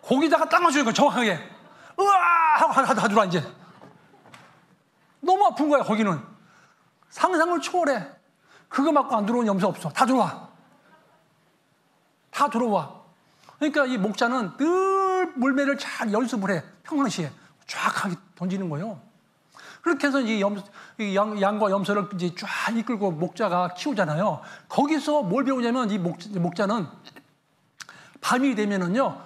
거기다가 딱 맞추는 거예요. 정확하게. 으아 하고 다 들어와 이제. 너무 아픈 거야 거기는. 상상을 초월해. 그거 맞고 안 들어오는 염소 없어. 다 들어와. 다 들어와. 그러니까 이 목자는 늘 물매를 잘 연습을 해. 평상시에 쫙하게 던지는 거예요. 그렇게 해서 이 양과 염소를 이제 쫙 이끌고 목자가 키우잖아요. 거기서 뭘 배우냐면 이 목자는 밤이 되면은요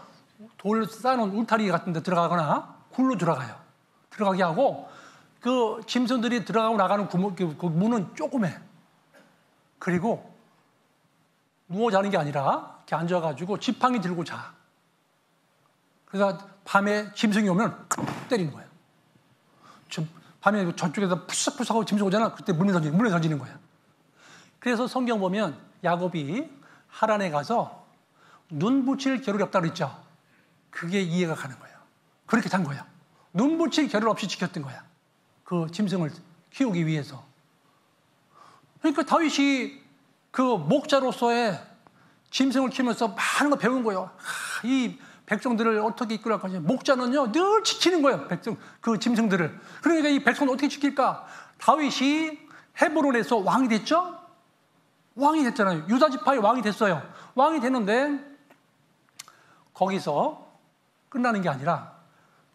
돌 쌓아놓은 울타리 같은 데 들어가거나 굴로 들어가요. 들어가게 하고 그 짐승들이 들어가고 나가는 그 문은 조그매. 그리고 누워 자는 게 아니라 이렇게 앉아가지고 지팡이 들고 자. 그래서 밤에 짐승이 오면 때리는 거예요. 밤에 저쪽에서 푸석푸석하고 짐승 오잖아. 그때 물에 던지는 거야. 그래서 성경 보면 야곱이 하란에 가서 눈 붙일 겨를이 없다고 그랬죠. 그게 이해가 가는 거예요. 그렇게 잔 거예요. 눈 붙일 겨를 없이 지켰던 거야. 그 짐승을 키우기 위해서. 그러니까 다윗이 그 목자로서의 짐승을 키우면서 많은 걸 배운 거예요. 이 백성들을 어떻게 이끌어갈 것인지. 목자는요 늘 지키는 거예요. 그 짐승들을. 그러니까 이 백성을 어떻게 지킬까? 다윗이 헤브론에서 왕이 됐죠. 왕이 됐잖아요. 유다 지파의 왕이 됐어요. 왕이 됐는데 거기서 끝나는 게 아니라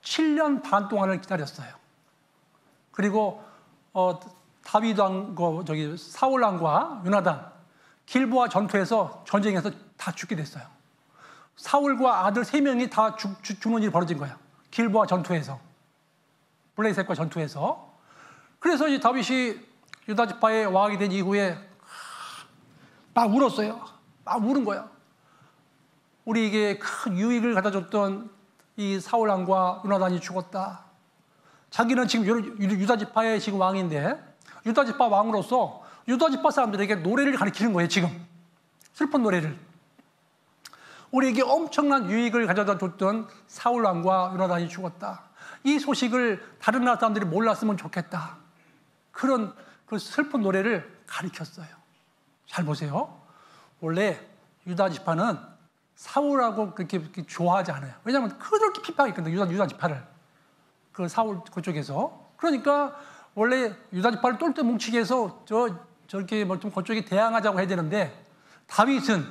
7년 반 동안을 기다렸어요. 그리고 다윗 왕, 사울 왕과 요나단 길보아 전투에서 전쟁에서 다 죽게 됐어요. 사울과 아들 3명이 다 죽는 일이 벌어진 거야. 길보아 전투에서. 블레셋과 전투에서. 그래서 이 다윗이 유다 지파의 왕이 된 이후에 막 울었어요. 막 우는 거야. 우리에게 큰 유익을 갖다 줬던 이 사울 왕과 요나단이 죽었다. 자기는 지금 유다 지파의 지금 왕인데 유다 지파 왕으로서 유다 지파 사람들에게 노래를 가르치는 거예요. 지금 슬픈 노래를. 우리에게 엄청난 유익을 가져다 줬던 사울 왕과 요나단이 죽었다. 이 소식을 다른 나라 사람들이 몰랐으면 좋겠다. 그런 그 슬픈 노래를 가르쳤어요. 잘 보세요. 원래 유다 지파는 사울하고 그렇게 좋아하지 않아요. 왜냐하면 그렇게 핍박했거든요. 유다 지파를. 그 사울 그쪽에서. 그러니까 원래 유다 지파를 똘똘 뭉치게 해서 저렇게 뭐 좀 그쪽에 대항하자고 해야 되는데, 다윗은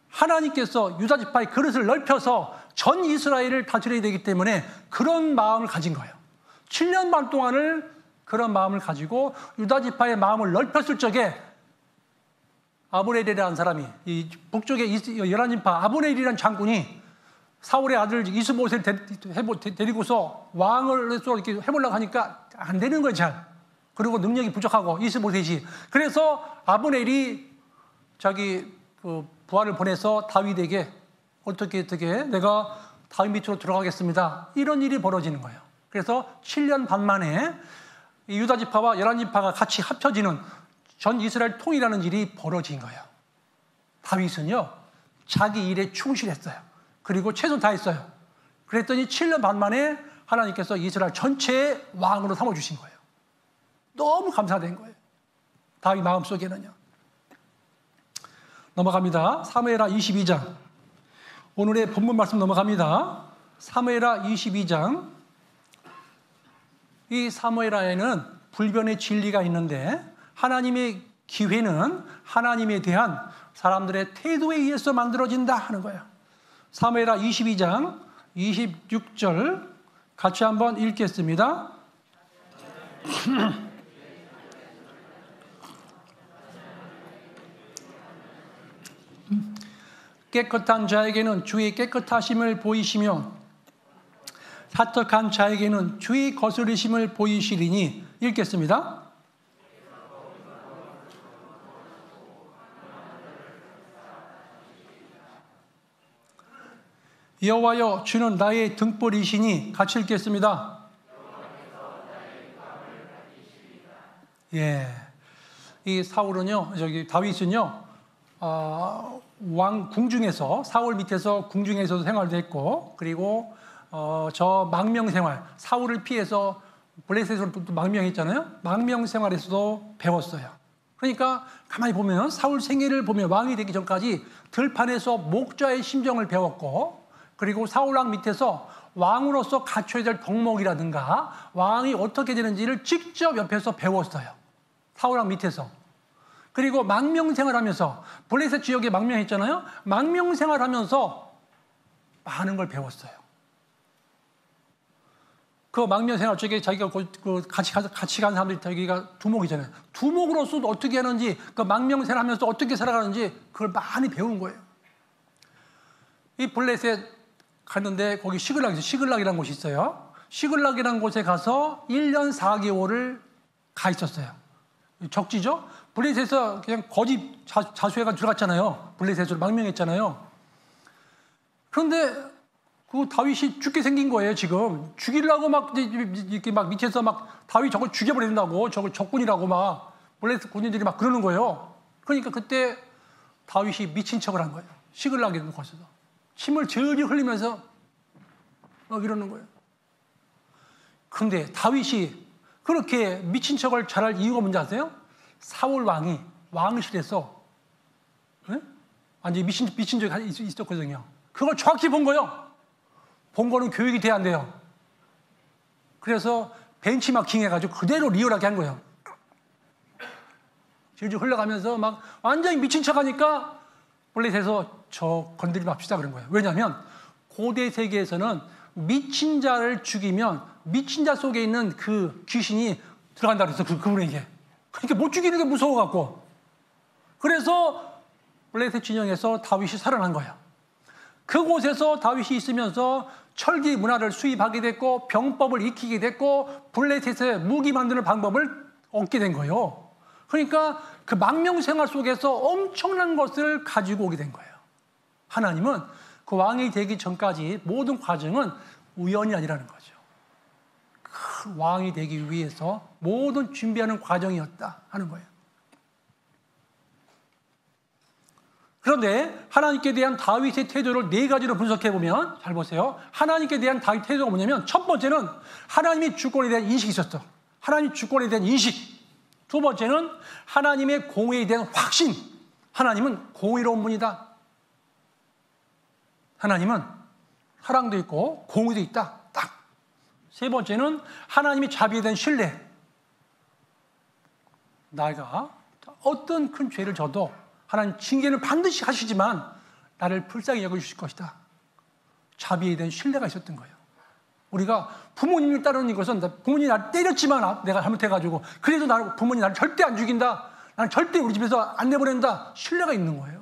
하나님께서 유다 지파의 그릇을 넓혀서 전 이스라엘을 다스려야 되기 때문에 그런 마음을 가진 거예요. 7년 반 동안을 그런 마음을 가지고 유다 지파의 마음을 넓혔을 적에 아브넬이라는 사람이, 이 북쪽의 열한 지파 아브넬이라는 장군이 사울의 아들 이스보셋을 데리고서 왕을 이렇게 해보려고 하니까 안 되는 거예요, 잘. 그리고 능력이 부족하고 이스보셋이. 그래서 아브넬이 자기 부하를 보내서 다윗에게 어떻게 내가 다윗 밑으로 들어가겠습니다, 이런 일이 벌어지는 거예요. 그래서 7년 반 만에 유다 지파와 열한 지파가 같이 합쳐지는 전 이스라엘 통일하는 일이 벌어진 거예요. 다윗은요, 자기 일에 충실했어요. 그리고 최선 다했어요. 그랬더니 7년 반 만에 하나님께서 이스라엘 전체의 왕으로 삼아주신 거예요. 너무 감사된 거예요. 다윗 마음속에는요. 넘어갑니다. 사무엘하 22장. 오늘의 본문 말씀 넘어갑니다. 사무엘하 22장. 이 사무엘하에는 불변의 진리가 있는데, 하나님의 기회는 하나님에 대한 사람들의 태도에 의해서 만들어진다 하는 거예요. 사무엘하 22장 26절 같이 한번 읽겠습니다. 깨끗한 자에게는 주의 깨끗하심을 보이시며 사특한 자에게는 주의 거스르심을 보이시리니. 읽겠습니다. 여호와여, 주는 나의 등불이시니. 같이 읽겠습니다. 예, 이 사울은요, 다윗은요, 왕 궁중에서, 사울 밑에서 궁중에서도 생활도 했고, 그리고 저 망명 생활, 사울을 피해서 블레셋으로 망명했잖아요. 망명 생활에서도 배웠어요. 그러니까 가만히 보면 사울 생애를 보면 왕이 되기 전까지 들판에서 목자의 심정을 배웠고, 그리고 사울왕 밑에서 왕으로서 갖춰야 될 덕목이라든가 왕이 어떻게 되는지를 직접 옆에서 배웠어요. 사울왕 밑에서. 그리고 망명생활하면서, 블레셋 지역에 망명했잖아요. 망명생활하면서 많은 걸 배웠어요. 그 망명생활 쪽에 자기가 같이 간 사람들이 자기가 두목이잖아요. 두목으로서 어떻게 하는지, 그 망명생활하면서 어떻게 살아가는지 그걸 많이 배운 거예요. 이 블레셋 갔는데 거기 시글락이라는 곳이 있어요. 시글락이라는 곳에 가서 1년 4개월을 가 있었어요. 적지죠? 블레셋에서 그냥 거짓 자수해가 들어갔잖아요. 블레셋으로 망명했잖아요. 그런데 그 다윗이 죽게 생긴 거예요. 지금 죽이려고 이렇게 밑에서 다윗 저걸 죽여버린다고, 저걸 적군이라고 블레셋 군인들이 그러는 거예요. 그러니까 그때 다윗이 미친 척을 한 거예요. 시글락이라는 곳에서 침을 저리 흘리면서 이러는 거예요. 그런데 다윗이 그렇게 미친 척을 잘할 이유가 뭔지 아세요? 사울 왕이 왕실에서 완전히 미친 적이 있었거든요. 그걸 정확히 본 거예요. 본 거는 교육이 돼야 안 돼요. 그래서 벤치마킹 해가지고 그대로 리얼하게 한 거예요. 질질 흘러가면서 완전히 미친 척 하니까 블레셋에서 저 건드리지 맙시다 그런 거예요. 왜냐하면 고대 세계에서는 미친 자를 죽이면 미친 자 속에 있는 그 귀신이 들어간다 그래서 그분에게. 그러니까 못 죽이는 게 무서워갖고. 그래서 블레셋 진영에서 다윗이 살아난 거예요. 그곳에서 다윗이 있으면서 철기 문화를 수입하게 됐고, 병법을 익히게 됐고, 블레셋의 무기 만드는 방법을 얻게 된 거예요. 그러니까 그 망명 생활 속에서 엄청난 것을 가지고 오게 된 거예요. 하나님은 그 왕이 되기 전까지 모든 과정은 우연이 아니라는 거죠. 그 왕이 되기 위해서 모든 준비하는 과정이었다 하는 거예요. 그런데 하나님께 대한 다윗의 태도를 4가지로 분석해보면, 잘 보세요. 하나님께 대한 다윗 태도가 뭐냐면, 첫 번째는 하나님의 주권에 대한 인식이 있었어. 하나님 주권에 대한 인식. 두 번째는 하나님의 공의에 대한 확신. 하나님은 공의로운 분이다. 하나님은 사랑도 있고 공의도 있다. 딱 세 번째는 하나님이 자비에 대한 신뢰. 내가 어떤 큰 죄를 져도 하나님 징계는 반드시 하시지만 나를 불쌍히 여겨주실 것이다. 자비에 대한 신뢰가 있었던 거예요. 우리가 부모님을 따르는 것은 부모님이 나를 때렸지만 내가 잘못해가지고 그래도 부모님이 나를 절대 안 죽인다. 나는 절대 우리 집에서 안 내보낸다. 신뢰가 있는 거예요.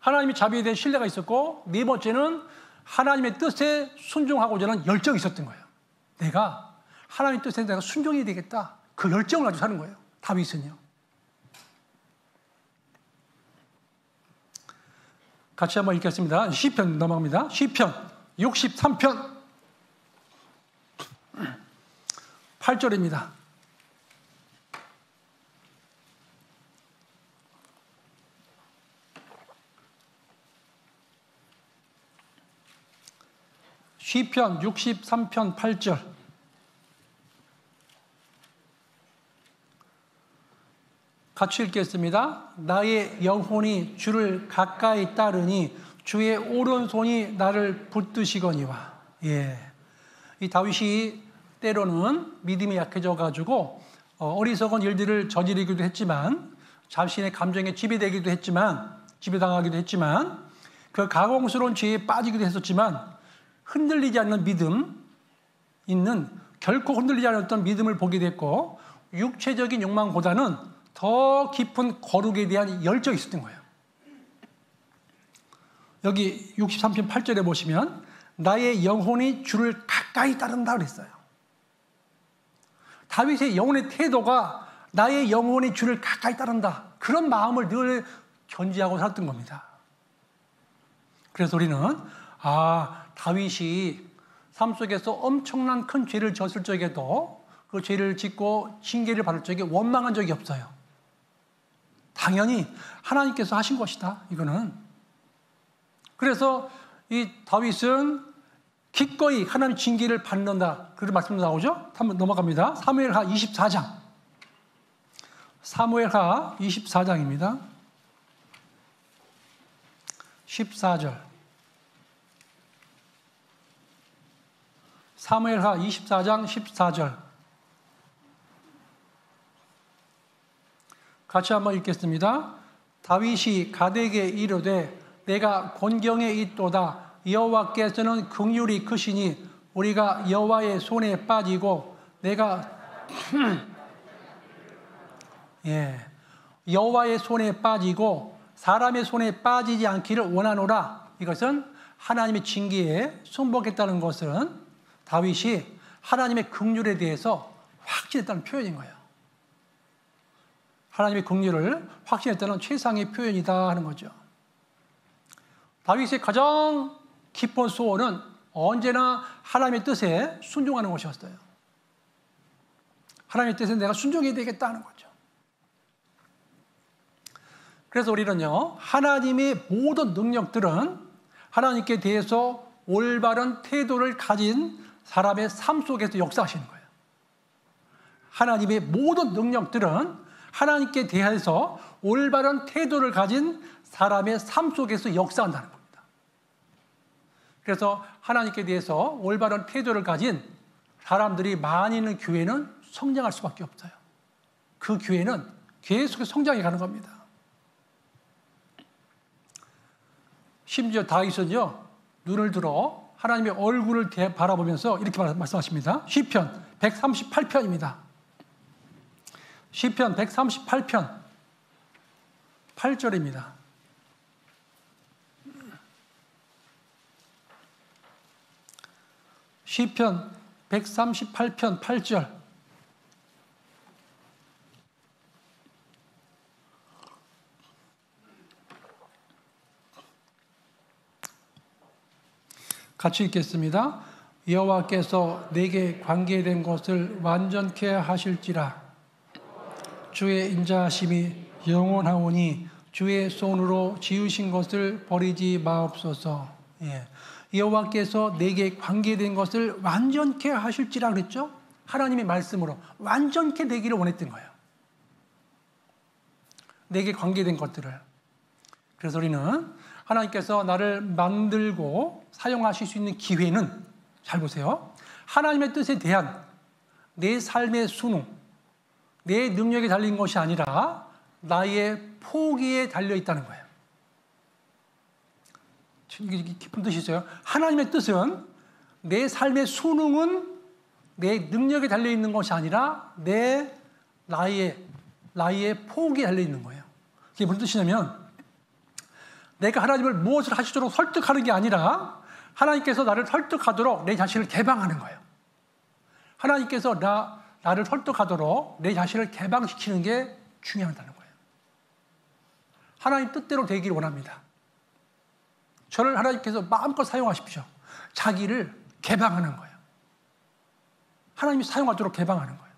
하나님이 자비에 대한 신뢰가 있었고, 네 번째는 하나님의 뜻에 순종하고자 하는 열정이 있었던 거예요. 내가 하나님의 뜻에 내가 순종해야 되겠다. 그 열정을 가지고 사는 거예요. 다윗은요. 같이 한번 읽겠습니다. 시편 넘어갑니다. 시편 63편 8절입니다. 시편 63편 8절. 같이 읽겠습니다. 나의 영혼이 주를 가까이 따르니 주의 오른손이 나를 붙드시거니와. 예. 이 다윗이 때로는 믿음이 약해져가지고 어리석은 일들을 저지르기도 했지만, 자신의 감정에 지배되기도 했지만, 지배당하기도 했지만, 그 가공스러운 죄에 빠지기도 했었지만, 흔들리지 않는 믿음 있는, 결코 흔들리지 않는 어떤 믿음을 보게 됐고, 육체적인 욕망보다는 더 깊은 거룩에 대한 열정이 있었던 거예요. 여기 63편 8절에 보시면 나의 영혼이 주를 가까이 따른다 그랬어요. 다윗의 영혼의 태도가 나의 영혼이 주를 가까이 따른다. 그런 마음을 늘 견지하고 살았던 겁니다. 그래서 우리는 다윗이 삶 속에서 엄청난 큰 죄를 졌을 적에도 그 죄를 짓고 징계를 받을 적에 원망한 적이 없어요. 당연히 하나님께서 하신 것이다. 이거는. 그래서 이 다윗은 기꺼이 하나님 징계를 받는다. 그런 말씀도 나오죠. 한번 넘어갑니다. 사무엘하 24장. 사무엘하 24장입니다. 14절. 사무엘하 24장 14절. 같이 한번 읽겠습니다. 다윗이 갓에게 이르되 내가 곤경에 있도다. 여호와께서는 긍휼이 크시니 우리가 여호와의 손에 빠지고 내가 여호와의 손에 빠지고 사람의 손에 빠지지 않기를 원하노라. 이것은 하나님의 징계에 순복했다는 것은 다윗이 하나님의 긍휼에 대해서 확신했다는 표현인 거예요. 하나님의 긍휼을 확신했다는 최상의 표현이다 하는 거죠. 다윗의 가장 깊은 소원은 언제나 하나님의 뜻에 순종하는 것이었어요. 하나님의 뜻에 내가 순종해야 되겠다 하는 거죠. 그래서 우리는요, 하나님의 모든 능력들은 하나님께 대해서 올바른 태도를 가진 사람의 삶 속에서 역사하시는 거예요. 하나님의 모든 능력들은 하나님께 대해서 올바른 태도를 가진 사람의 삶 속에서 역사한다는 겁니다. 그래서 하나님께 대해서 올바른 태도를 가진 사람들이 많이 있는 교회는 성장할 수밖에 없어요. 그 교회는 계속 성장해 가는 겁니다. 심지어 다윗은요, 눈을 들어 하나님의 얼굴을 바라보면서 이렇게 말씀하십니다. 시편 138편입니다. 시편 138편 8절입니다. 시편 138편 8절. 같이 읽겠습니다. 여호와께서 내게 관계된 것을 완전케 하실지라. 주의 인자하심이 영원하오니 주의 손으로 지으신 것을 버리지 마옵소서. 여호와께서 내게 관계된 것을 완전케 하실지라 그랬죠. 하나님의 말씀으로 완전케 되기를 원했던 거예요. 내게 관계된 것들을. 그래서 우리는 하나님께서 나를 만들고 사용하실 수 있는 기회는, 잘 보세요, 하나님의 뜻에 대한 내 삶의 순응, 내 능력에 달린 것이 아니라 나의 포기에 달려 있다는 거예요. 깊은 뜻이 있어요. 하나님의 뜻은 내 삶의 순응은 내 능력에 달려 있는 것이 아니라 나의 포기에 달려 있는 거예요. 그게 무슨 뜻이냐면, 내가 하나님을 무엇을 하시도록 설득하는 게 아니라 하나님께서 나를 설득하도록 내 자신을 개방하는 거예요. 하나님께서 나를 설득하도록 내 자신을 개방시키는 게 중요하다는 거예요. 하나님 뜻대로 되기를 원합니다. 저를 하나님께서 마음껏 사용하십시오. 자기를 개방하는 거예요. 하나님이 사용하도록 개방하는 거예요.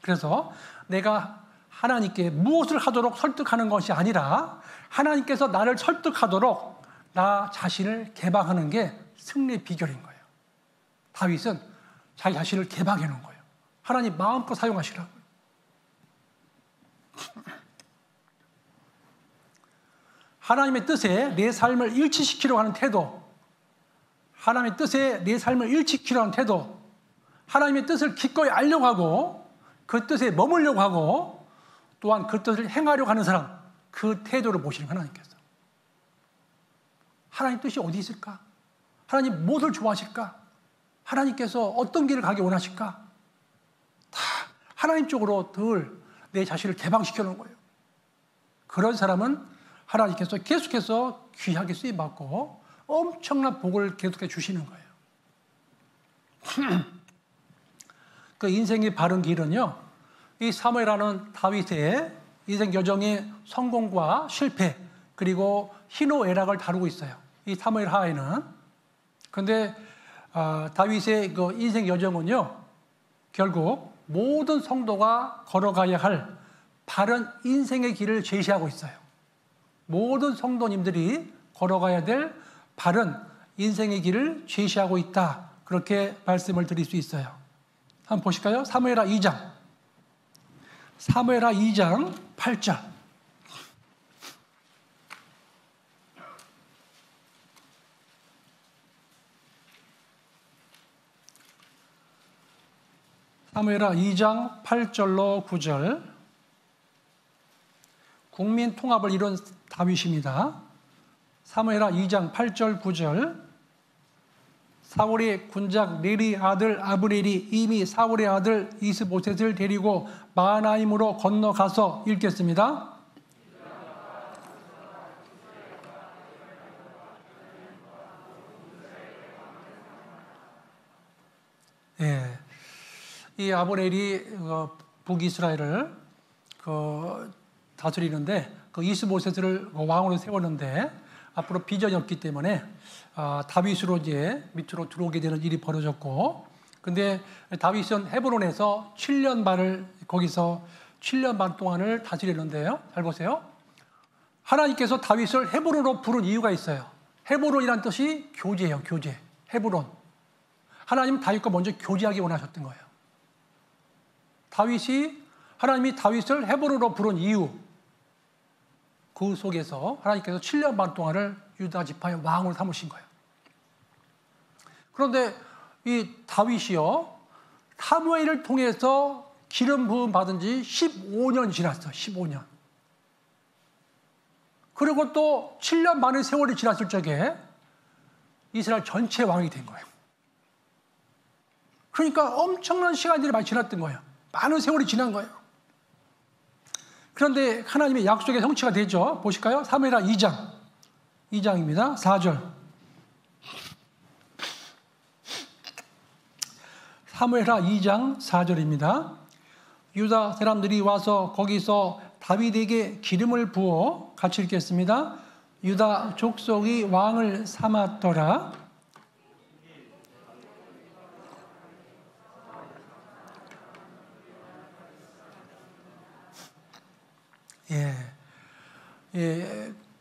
그래서 내가 하나님께 무엇을 하도록 설득하는 것이 아니라 하나님께서 나를 설득하도록 나 자신을 개방하는 게 승리의 비결인 거예요. 다윗은 자기 자신을 개방해 놓은 거예요. 하나님 마음껏 사용하시라고요. 하나님의 뜻에 내 삶을 일치시키려고 하는 태도, 하나님의 뜻에 내 삶을 일치시키려고 하는 태도, 하나님의 뜻을 기꺼이 알려고 하고 그 뜻에 머물려고 하고 또한 그 뜻을 행하려고 하는 사람, 그 태도를 보시는 하나님께서. 하나님 뜻이 어디 있을까? 하나님 무엇을 좋아하실까? 하나님께서 어떤 길을 가기 원하실까? 다 하나님 쪽으로 늘 내 자신을 개방시켜 놓은 거예요. 그런 사람은 하나님께서 계속해서 귀하게 쓰임받고 엄청난 복을 계속해 주시는 거예요. 그 인생의 바른 길은요, 이 사무엘하는 다윗의 인생 여정의 성공과 실패, 그리고 희노애락을 다루고 있어요. 이 사무엘 하에는. 그런데 다윗의 그 인생 여정은요, 결국 모든 성도가 걸어가야 할 바른 인생의 길을 제시하고 있어요. 모든 성도님들이 걸어가야 될 바른 인생의 길을 제시하고 있다. 그렇게 말씀을 드릴 수 있어요. 한번 보실까요? 사무엘하 2장. 사무엘하 2장 8절. 사무엘하 2장 8절로 9절. 국민 통합을 이룬 다윗입니다. 사무엘하 2장 8절 9절. 사울의 군장 네리 아들 아브넬이 이미 사울의 아들 이스보셋을 데리고 마하나임으로 건너가서 읽겠습니다. 예, 이 아브넬이 북이스라엘을 다스리는데 그 이스보셋을 왕으로 세웠는데 앞으로 비전이 없기 때문에 다윗으로 이제 밑으로 들어오게 되는 일이 벌어졌고, 근데 다윗은 헤브론에서 7년 반을 거기서 7년 반 동안을 다스렸는데요. 잘 보세요. 하나님께서 다윗을 헤브론으로 부른 이유가 있어요. 헤브론이란 뜻이 교제예요. 교제. 헤브론. 하나님은 다윗과 먼저 교제하기 원하셨던 거예요. 하나님이 다윗을 헤브론으로 부른 이유, 그 속에서 하나님께서 7년 반 동안을 유다 지파의 왕으로 삼으신 거예요. 그런데 이 다윗이요, 사무엘을 통해서 기름 부음 받은 지 15년 지났어요. 15년. 그리고 또 7년 반의 세월이 지났을 적에 이스라엘 전체 왕이 된 거예요. 그러니까 엄청난 시간들이 많이 지났던 거예요. 많은 세월이 지난 거예요. 그런데 하나님의 약속의 성취가 되죠. 보실까요? 사무엘하 2장입니다. 4절. 사무엘하 2장 4절입니다. 유다 사람들이 와서 거기서 다윗에게 기름을 부어, 같이 읽겠습니다. 유다 족속이 왕을 삼았더라.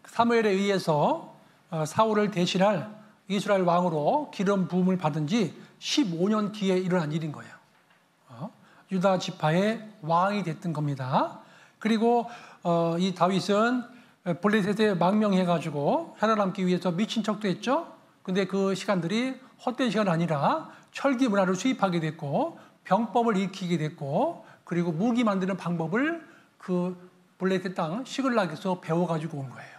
사무엘에 의해서 사울을 대신할 이스라엘 왕으로 기름 부음을 받은 지 15년 뒤에 일어난 일인 거예요. 유다 지파의 왕이 됐던 겁니다. 그리고 이 다윗은 블레셋에 망명해가지고 살아남기 위해서 미친 척도 했죠. 근데 그 시간들이 헛된 시간 아니라 철기 문화를 수입하게 됐고 병법을 익히게 됐고 그리고 무기 만드는 방법을 그 블레셋 땅 시글락에서 배워가지고 온 거예요.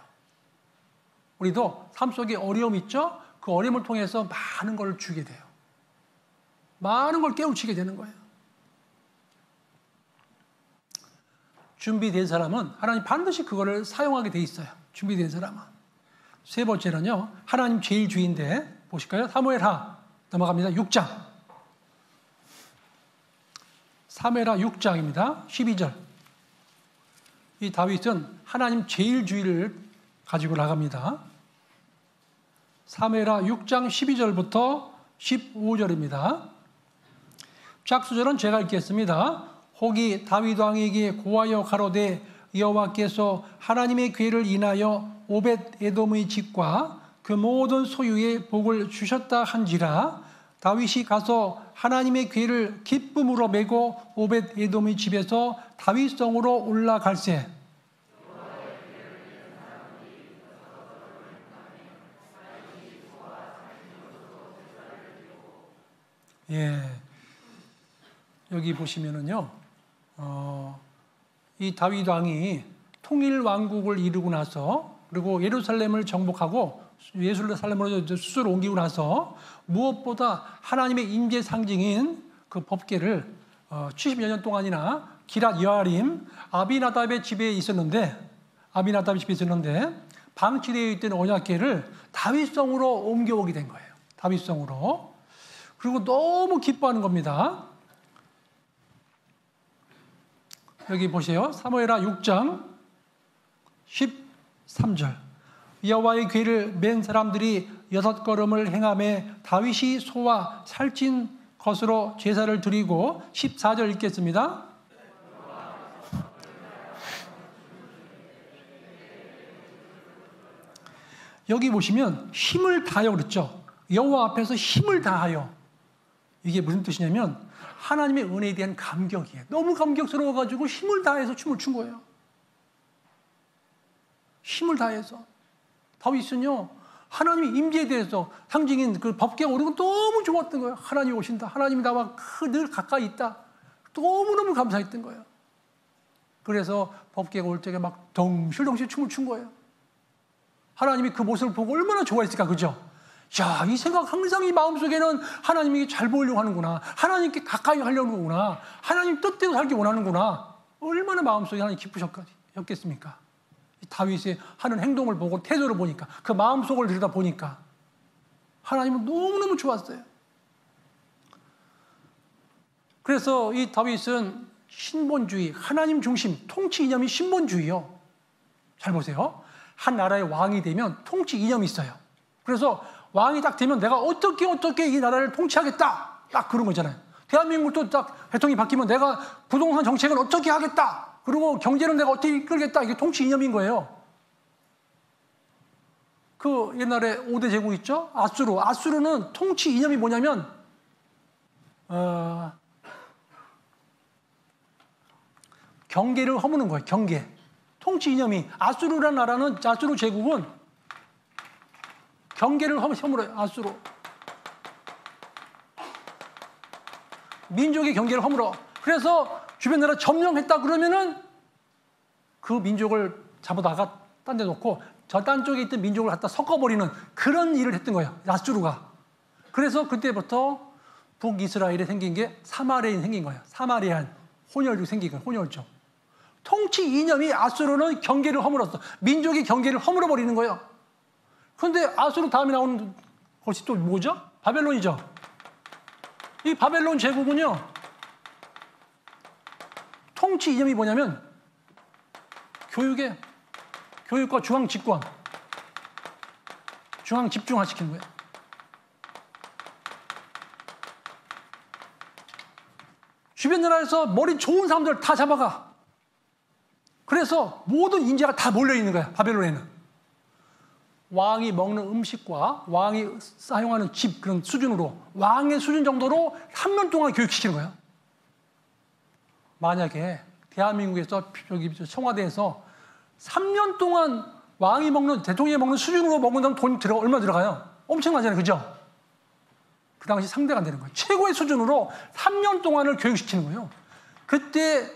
우리도 삶 속에 어려움 있죠? 그 어려움을 통해서 많은 걸 주게 돼요. 많은 걸 깨우치게 되는 거예요. 준비된 사람은 하나님 반드시 그거를 사용하게 돼 있어요. 준비된 사람은. 세 번째는요. 하나님 제일 주인데 보실까요? 사무엘하 넘어갑니다. 6장. 사무엘하 6장입니다. 12절. 이 다윗은 하나님 제일 주의를 가지고 나갑니다. 사무엘하 6장 12절부터 15절입니다. 짝수절은 제가 읽겠습니다. 혹이 다윗 왕에게 고하여 가로되 여호와께서 하나님의 괴를 인하여 오벳 에돔의 집과 그 모든 소유에 복을 주셨다 한지라 다윗이 가서 하나님의 괴를 기쁨으로 메고 오벳 에돔의 집에서 다윗성으로 올라갈새. 예, 여기 보시면은요, 이 다윗 왕이 통일 왕국을 이루고 나서 그리고 예루살렘을 정복하고 예루살렘으로 수수로 옮기고 나서 무엇보다 하나님의 임재 상징인 그 법궤를 70여 년 동안이나 기랏 여아림 아비나답의 집에 있었는데 방치되어 있던 언약궤를 다윗성으로 옮겨오게 된 거예요. 다윗성으로. 그리고 너무 기뻐하는 겁니다. 여기 보세요. 사무엘하 6장 13절. 여호와의 궤를 맨 사람들이 6걸음을 행하며 다윗이 소와 살찐 것으로 제사를 드리고 14절 읽겠습니다. 여기 보시면 힘을 다하여 그랬죠. 여호와 앞에서 힘을 다하여. 이게 무슨 뜻이냐면 하나님의 은혜에 대한 감격이에요. 너무 감격스러워가지고 힘을 다해서 춤을 춘 거예요. 힘을 다해서. 다윗은요, 하나님의 임재에 대해서 상징인 그 법궤가 오는 건 너무 좋았던 거예요. 하나님이 오신다. 하나님이 나와 늘 가까이 있다. 너무너무 감사했던 거예요. 그래서 법궤가 올 적에 막 덩실덩실 춤을 춘 거예요. 하나님이 그 모습을 보고 얼마나 좋아했을까, 그죠? 야, 이 생각 항상 이 마음속에는 하나님이 잘 보이려고 하는구나. 하나님께 가까이 하려는 거구나. 하나님 뜻대로 살기 원하는구나. 얼마나 마음속에 하나님 기쁘셨겠습니까? 다윗이 하는 행동을 보고 태도를 보니까 그 마음속을 들여다보니까 하나님은 너무너무 좋았어요. 그래서 이 다윗은 신본주의, 하나님 중심, 통치 이념이 신본주의요. 잘 보세요. 한 나라의 왕이 되면 통치 이념이 있어요. 그래서 왕이 딱 되면 내가 어떻게 이 나라를 통치하겠다. 딱 그런 거잖아요. 대한민국도 딱 대통령이 바뀌면 내가 부동산 정책은 어떻게 하겠다. 그리고 경제는 내가 어떻게 이끌겠다. 이게 통치 이념인 거예요. 그 옛날에 5대 제국 있죠? 아수르. 아수르는 통치 이념이 뭐냐면 경계를 허무는 거예요. 경계. 통치 이념이 아수르라는 나라는 아수르 제국은 경계를 허물어요. 아수르. 민족의 경계를 허물어. 그래서 주변 나라 점령했다 그러면은 그 민족을 잡아다가 딴 데 놓고 저 딴 쪽에 있던 민족을 갖다 섞어버리는 그런 일을 했던 거예요. 아수르가. 그래서 그때부터 북이스라엘에 생긴 게 사마리아인이 생긴 거예요. 사마리안. 혼혈족이 생긴 거예요. 혼혈족. 통치 이념이 아수르는 경계를 허물었어. 민족의 경계를 허물어버리는 거예요. 그런데 아수르 다음에 나오는 것이 또 뭐죠? 바벨론이죠. 이 바벨론 제국은요. 통치 이념이 뭐냐면 교육과 중앙 집권, 중앙 집중화시키는 거예요. 주변 나라에서 머리 좋은 사람들 다 잡아가. 그래서 모든 인재가 다 몰려있는 거야. 바벨론에는. 왕이 먹는 음식과 왕이 사용하는 집 그런 수준으로 왕의 수준 정도로 3년 동안 교육시키는 거예요. 만약에 대한민국에서 여기 청와대에서 3년 동안 왕이 먹는, 대통령이 먹는 수준으로 먹는다면 돈이 얼마 들어가요? 엄청나잖아요. 그죠? 그 당시 상대가 안 되는 거예요. 최고의 수준으로 3년 동안을 교육시키는 거예요. 그때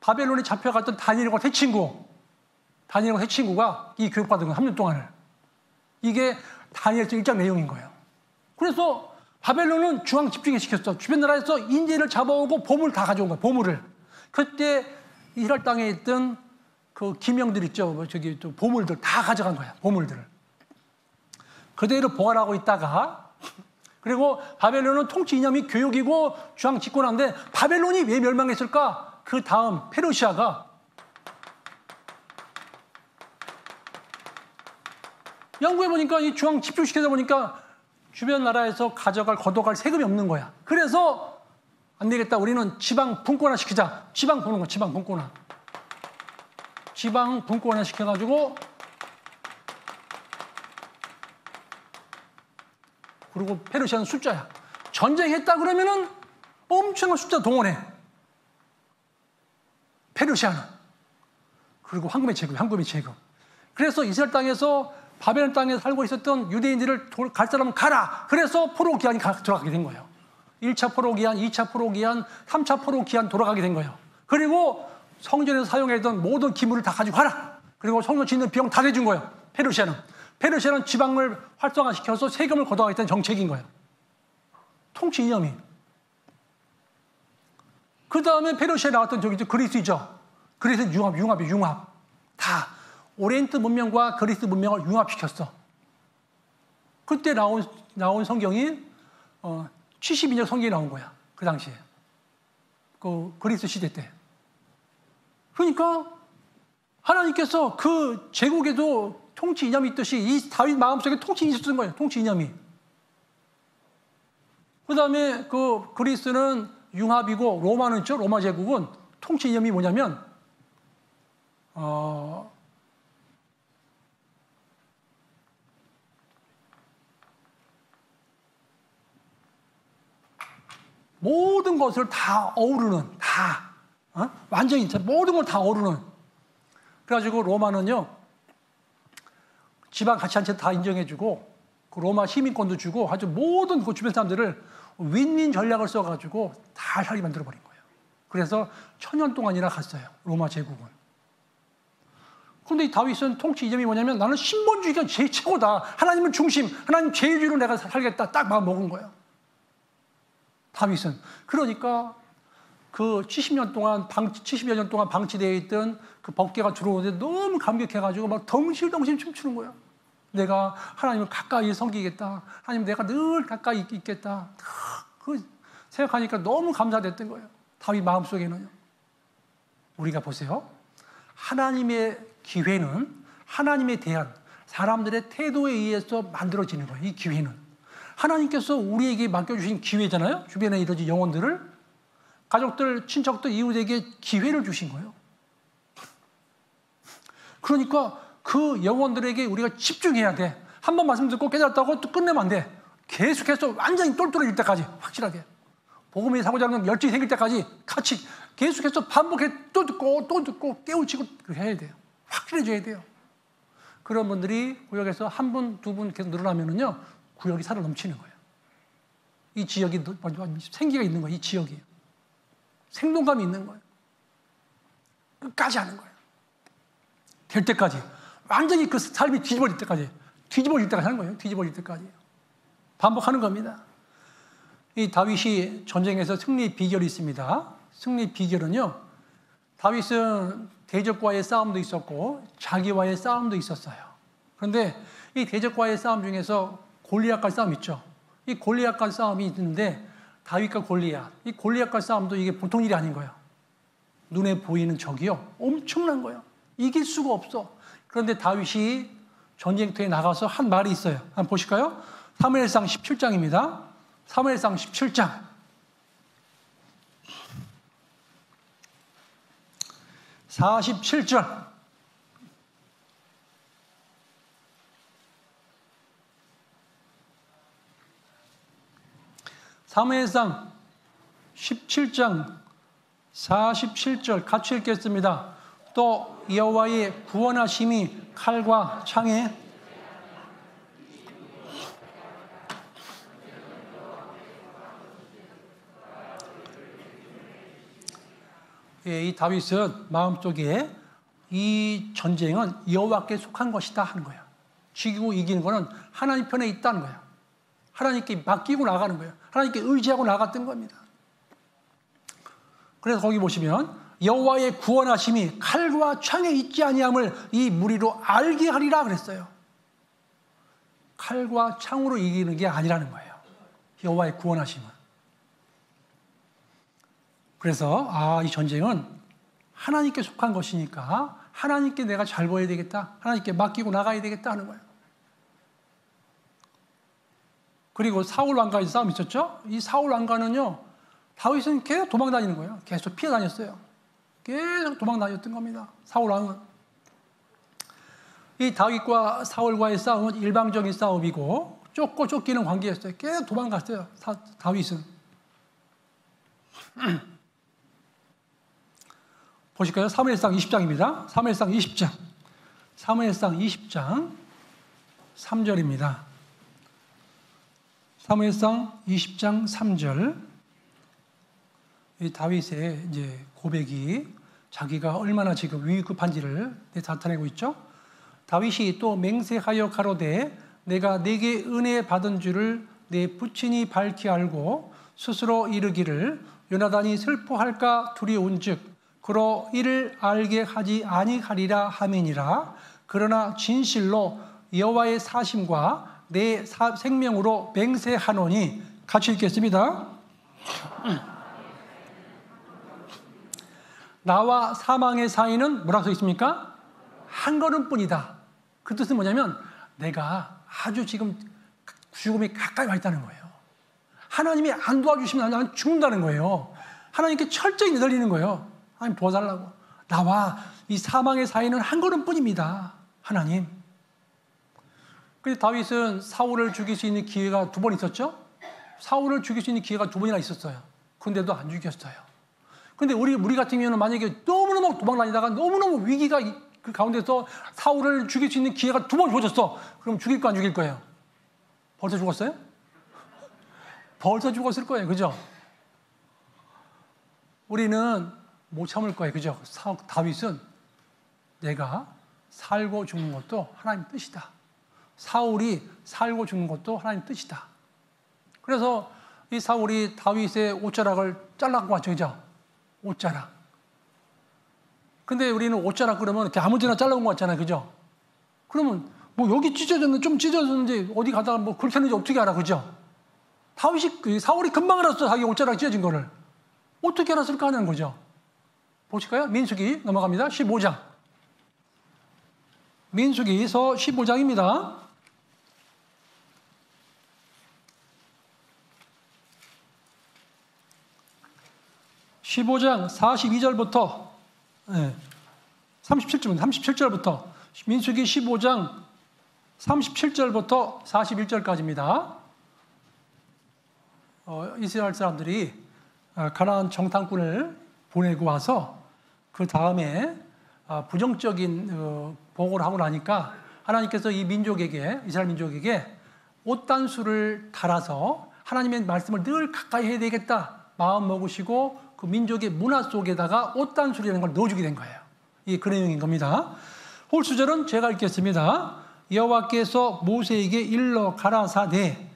바벨론에 잡혀갔던 다니엘과 세 친구가 이 교육받은 거예요. 3년 동안을. 이게 다니엘서 1장 내용인 거예요. 그래서 바벨론은 중앙 집중에 시켰어. 주변 나라에서 인재를 잡아오고 보물 다 가져온 거예요. 보물을. 그때 이스라엘 땅에 있던 그 기명들 있죠. 또 보물들 다 가져간 거야. 보물들을. 그대로 보관하고 있다가, 그리고 바벨론은 통치 이념이 교육이고 중앙 집권한데, 바벨론이 왜 멸망했을까? 그 다음 페르시아가 연구해보니까 이 중앙 집중시키다 보니까 주변 나라에서 걷어갈 세금이 없는 거야. 그래서 안 되겠다. 우리는 지방 분권화 시키자. 지방 분권화. 지방 분권화 시켜가지고, 그리고 페르시아는 숫자야. 전쟁했다 그러면은 엄청난 숫자 동원해. 페르시아는. 그리고 황금의 제국. 그래서 이스라엘 땅에서, 바벨론 땅에 살고 있었던 유대인들을 갈 사람은 가라. 그래서 포로 기한이 들어가게 된 거예요. 1차 포로 기한, 2차 포로 기한, 3차 포로 기한 돌아가게 된 거예요. 그리고 성전에서 사용했던 모든 기물을 다 가지고 가라. 그리고 성전 짓는 비용 다 내준 거예요. 페르시아는 지방을 활성화시켜서 세금을 걷어가겠다는 정책인 거예요. 통치 이념이. 그 다음에 페르시아에 나왔던 그리스죠. 그리스 융합. 다 오리엔트 문명과 그리스 문명을 융합시켰어. 그때 나온 성경이 72년 성경이 나온 거야. 그 당시에. 그 그리스 시대 때. 그러니까 하나님께서 그 제국에도 통치 이념이 있듯이 이 다윗 마음속에 통치 이념이 있었던 거예요. 통치 이념이. 그 다음에 그 그리스는 융합이고 로마는 있죠. 로마 제국은 통치 이념이 뭐냐면 모든 것을 다 어우르는, 완전히 모든 걸 다 어우르는. 그래가지고 로마는요, 지방 가치한테 다 인정해주고, 그 로마 시민권도 주고, 아주 모든 그 주변 사람들을 윈윈 전략을 써가지고 다 살게 만들어버린 거예요. 그래서 1000년 동안이나 갔어요, 로마 제국은. 그런데 이 다윗은 통치 이념이 뭐냐면, 나는 신본주의가 제일 최고다. 하나님은 중심, 하나님 제일주의로 내가 살겠다. 딱 마음 먹은 거예요. 다윗은. 그러니까 그 70여 년 동안 방치되어 있던 그 법궤가 들어오는데 너무 감격해가지고 막 덩실덩실 춤추는 거야. 내가 하나님을 가까이 섬기겠다. 하나님 내가 늘 가까이 있겠다. 그 생각하니까 너무 감사됐던 거예요. 다윗 마음속에는요. 우리가 보세요. 하나님의 기회는 하나님에 대한 사람들의 태도에 의해서 만들어지는 거예요. 이 기회는. 하나님께서 우리에게 맡겨주신 기회잖아요. 주변에 이러지 영혼들을. 가족들, 친척들, 이웃에게 기회를 주신 거예요. 그러니까 그 영혼들에게 우리가 집중해야 돼. 한 번 말씀 듣고 깨달았다고 또 끝내면 안 돼. 계속해서 완전히 똘똘해질 때까지 확실하게. 복음이 사고자 하는 열정이 생길 때까지 같이 계속해서 반복해 또 듣고 깨우치고 해야 돼요. 확실해져야 돼요. 그런 분들이 구역에서 한 분, 두 분 계속 늘어나면은요, 구역이 살아 넘치는 거예요. 이 지역이 생기가 있는 거예요. 이 지역이. 생동감이 있는 거예요. 끝까지 하는 거예요. 될 때까지. 완전히 그 삶이 뒤집어질 때까지. 하는 거예요. 뒤집어질 때까지. 반복하는 겁니다. 이 다윗이 전쟁에서 승리 비결이 있습니다. 승리 비결은요, 다윗은 대적과의 싸움도 있었고 자기와의 싸움도 있었어요. 그런데 이 대적과의 싸움 중에서 골리앗과 싸움 있죠. 이 골리앗과 싸움이 있는데 다윗과 골리앗, 이 골리앗과 싸움도 이게 보통 일이 아닌 거예요. 눈에 보이는 적이요, 엄청난 거예요. 이길 수가 없어. 그런데 다윗이 전쟁터에 나가서 한 말이 있어요. 한번 보실까요? 사무엘상 17장입니다. 사무엘상 17장. 47절. 사무엘상 17장 47절 같이 읽겠습니다. 또 여호와의 구원하심이 칼과 창에 이 다윗은 마음속에 이 전쟁은 여호와께 속한 것이다 하는 거야. 지고 이기는 거는 하나님 편에 있다는 거야. 하나님께 맡기고 나가는 거예요. 하나님께 의지하고 나갔던 겁니다. 그래서 거기 보시면 여호와의 구원하심이 칼과 창에 있지 아니함을 이 무리로 알게 하리라 그랬어요. 칼과 창으로 이기는 게 아니라는 거예요. 여호와의 구원하심은. 그래서 이 전쟁은 하나님께 속한 것이니까 하나님께 내가 잘 보여야 되겠다. 하나님께 맡기고 나가야 되겠다 하는 거예요. 그리고 사울 왕과의 싸움이 있었죠. 이 사울 왕과는요, 다윗은 계속 도망 다니는 거예요. 계속 피해 다녔어요. 계속 도망 다녔던 겁니다. 사울 왕은. 이 다윗과 사울과의 싸움은 일방적인 싸움이고 쫓고 쫓기는 관계였어요. 계속 도망갔어요. 다윗은. 보실까요? 사무엘상 20장입니다. 사무엘상 20장. 사무엘상 20장 3절입니다. 사무엘상 20장 3절. 이 다윗의 이제 고백이 자기가 얼마나 지금 위급한지를 나타내고 있죠. 다윗이 또 맹세하여 가로되 내가 내게 은혜 받은 줄을 내 부친이 밝히 알고 스스로 이르기를 요나단이 슬퍼할까 두려운즉 그로 이를 알게 하지 아니하리라 하매니라. 그러나 진실로 여호와의 사심과 내 생명으로 맹세하노니. 같이 읽겠습니다. 나와 사망의 사이는 뭐라고 써 있습니까? 한 걸음뿐이다. 그 뜻은 뭐냐면 내가 아주 지금 죽음이 가까이 와 있다는 거예요. 하나님이 안 도와주시면 나는 죽는다는 거예요. 하나님께 철저히 내달리는 거예요. 하나님 도와달라고. 나와 이 사망의 사이는 한 걸음뿐입니다. 하나님. 그런데 다윗은 사울을 죽일 수 있는 기회가 2번 있었죠. 사울을 죽일 수 있는 기회가 2번이나 있었어요. 그런데도 안 죽였어요. 그런데 우리 같으면 만약에 너무너무 도망다니다가 너무너무 위기가 그 가운데서 사울을 죽일 수 있는 기회가 2번 주어졌어. 그럼 죽일 거 안 죽일 거예요? 벌써 죽었어요? 벌써 죽었을 거예요. 그죠? 우리는 못 참을 거예요. 그죠? 다윗은 내가 살고 죽는 것도 하나님 뜻이다. 사울이 살고 죽는 것도 하나님 뜻이다. 그래서 이 사울이 다윗의 옷자락을 잘라고 왔죠. 그죠? 옷자락. 근데 우리는 옷자락 그러면 이렇게 아무 데나 잘라온 것 같잖아요. 그죠? 그러면 뭐 여기 찢어졌는데 좀 찢어졌는지 어디 가다가 뭐 그렇게 했는지 어떻게 알아. 그죠? 사울이 금방 알았어. 자기 옷자락 찢어진 거를. 어떻게 알았을까 하는 거죠. 보실까요? 민수기 넘어갑니다. 15장. 민수기서 15장입니다. (15장) 42절부터 37절부터 민수기 15장 37절부터 41절까지입니다. 이스라엘 사람들이 가나안 정탐꾼을 보내고 와서 그 다음에 부정적인 보고를 하고 나니까 하나님께서 이 민족에게, 이스라엘 민족에게 옷단수를 달아서 하나님의 말씀을 늘 가까이 해야 되겠다 마음 먹으시고 그 민족의 문화 속에다가 옷단수라는 걸 넣어주게 된 거예요. 이게 그 내용인 겁니다. 홀수절은 제가 읽겠습니다. 여호와께서 모세에게 일러 가라사대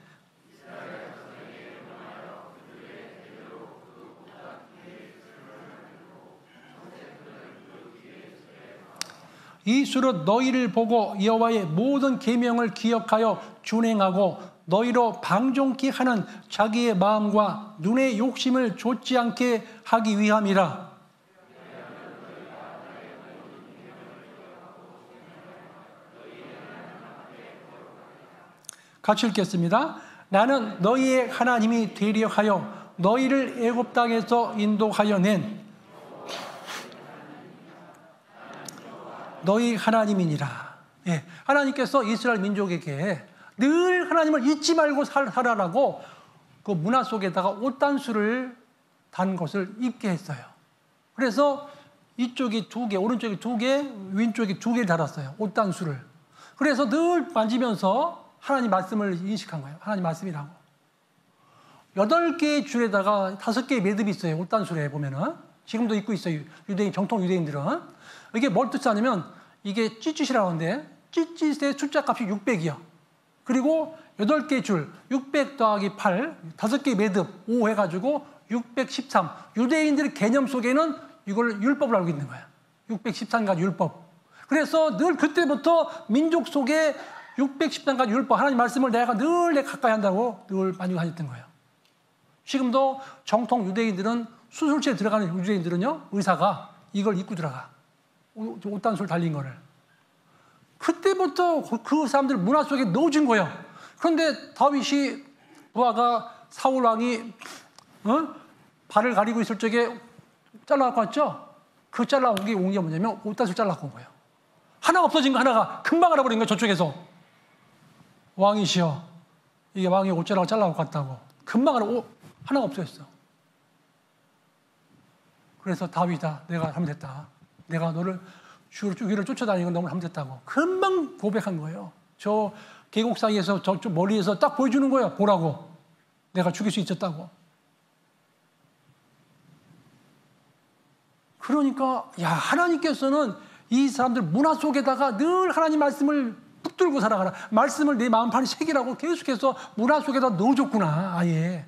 이 수로 너희를 보고 여호와의 모든 계명을 기억하여 준행하고 너희로 방종케 하는 자기의 마음과 눈의 욕심을 좇지 않게 하기 위함이라. 같이 읽겠습니다. 나는 너희의 하나님이 되려 하여 너희를 애굽 땅에서 인도하여 낸 너희 하나님이니라. 예, 하나님께서 이스라엘 민족에게 늘 하나님을 잊지 말고 살아라고 그 문화 속에다가 옷단수를 단 것을 입게 했어요. 그래서 이쪽이 2개, 오른쪽이 2개, 왼쪽이 2개 달았어요. 옷단수를. 그래서 늘 만지면서 하나님 말씀을 인식한 거예요. 하나님 말씀이라고. 8개의 줄에다가 5개의 매듭이 있어요. 옷단술에 보면은. 지금도 입고 있어요. 유대인, 정통 유대인들은. 이게 뭘 뜻하냐면 이게 찌찌시라고 하는데 찌찌의 숫자 값이 600이요. 그리고 8개의 줄, 600 더하기 8, 5개의 매듭, 5 해가지고 613. 유대인들의 개념 속에는 이걸 율법을 알고 있는 거야. 613가지 율법. 그래서 늘 그때부터 민족 속에 613가지 율법, 하나님 말씀을 내가 늘 가까이 한다고 늘 많이 하셨던 거예요. 지금도 정통 유대인들은 수술실에 들어가는 유대인들은요, 의사가 이걸 입고 들어가. 옷단술 달린 거를. 그때부터 그 사람들 문화 속에 넣어준 거예요. 그런데 다윗이 부하가 사울 왕이 발을 가리고 있을 적에 잘라갖고 왔죠? 그 잘라온 게 뭐냐면 옷단술 잘라갖고 온 거예요. 하나가 없어진 거 하나가 금방 알아버린 거예요. 저쪽에서. 왕이시여, 이게 왕이 옷자락을 잘라갖고 왔다고. 금방 하나가 없어졌어. 그래서 다윗아, 내가 잘못했다. 내가 너를 주위를 쫓아다니는 건 너무 잘못했다고. 금방 고백한 거예요. 저 계곡 사이에서 저쪽 멀리에서 딱 보여주는 거예요. 보라고. 내가 죽일 수 있었다고. 그러니까 야, 하나님께서는 이 사람들 문화 속에다가 늘 하나님 말씀을 붙들고 살아가라. 말씀을 내 마음판에 새기라고 계속해서 문화 속에다 넣어줬구나. 아예.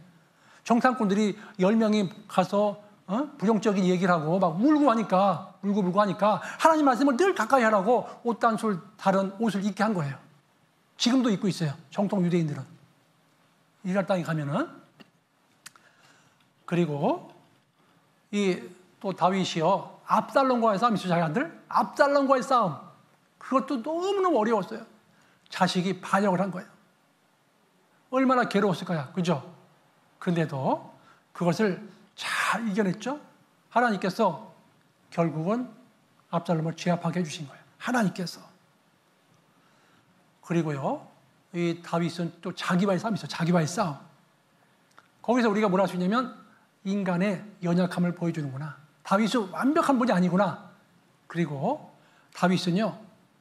정탐꾼들이 10명이 가서 부정적인 얘기를 하고 막 울고 하니까 하나님 말씀을 늘 가까이 하라고 옷단술 다른 옷을 입게 한 거예요. 지금도 입고 있어요. 정통 유대인들은. 이스라엘 땅에 가면은. 그리고 또 다윗이요, 압살롬과의 싸움이 있어요. 자기 아들 압살롬과의 싸움. 그것도 너무너무 어려웠어요. 자식이 반역을 한 거예요. 얼마나 괴로웠을 거야. 그죠? 그런데도 그것을 잘 이겨냈죠. 하나님께서 결국은 압살롬을 제압하게 해주신 거예요. 하나님께서. 그리고요, 이 다윗은 또 자기와의 싸움이 있어요. 자기와의 싸움. 거기서 우리가 뭘 할 수 있냐면 인간의 연약함을 보여주는구나. 다윗은 완벽한 분이 아니구나. 그리고 다윗은요,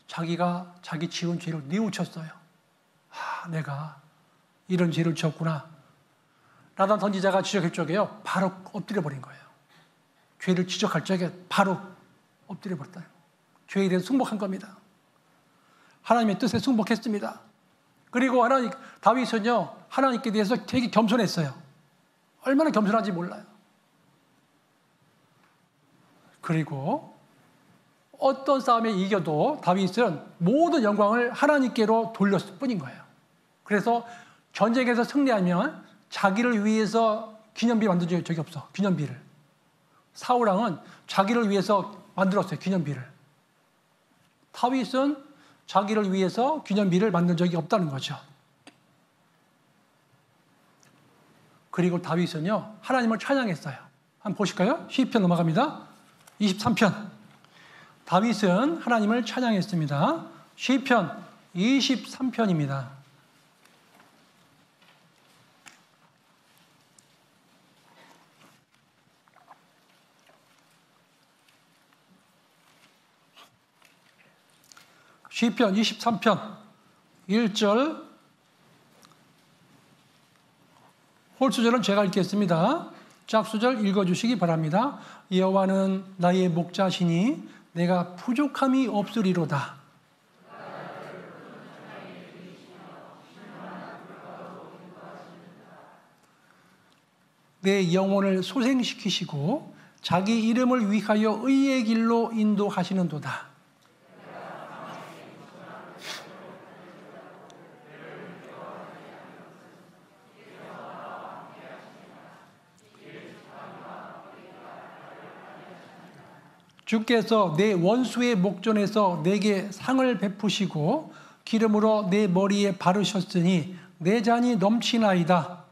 자기가 자기 지은 죄를 뉘우쳤어요. 내가 이런 죄를 지었구나. 나단 선지자가 지적할 적에요, 바로 엎드려 버린 거예요. 죄를 지적할 적에 바로 엎드려 버렸다. 죄에 대해서 승복한 겁니다. 하나님의 뜻에 승복했습니다. 그리고 다윗은요, 하나님께 대해서 되게 겸손했어요. 얼마나 겸손한지 몰라요. 그리고 어떤 싸움에 이겨도 다윗은 모든 영광을 하나님께로 돌렸을 뿐인 거예요. 그래서 전쟁에서 승리하면 자기를 위해서 기념비 만든 적이 없어. 기념비를. 사울왕은 자기를 위해서 만들었어요. 기념비를. 다윗은 자기를 위해서 기념비를 만든 적이 없다는 거죠. 그리고 다윗은요, 하나님을 찬양했어요. 한번 보실까요? 시편 넘어갑니다. 23편. 다윗은 하나님을 찬양했습니다. 시편 23편입니다. 시편 23편 1절 홀수절은 제가 읽겠습니다. 짝수절 읽어주시기 바랍니다. 여호와는 나의 목자시니 내가 부족함이 없으리로다. 내 영혼을 소생시키시고 자기 이름을 위하여 의의 길로 인도하시는도다. 주께서 내 원수의 목전에서 내게 상을 베푸시고 기름으로 내 머리에 바르셨으니 내 잔이 넘치나이다.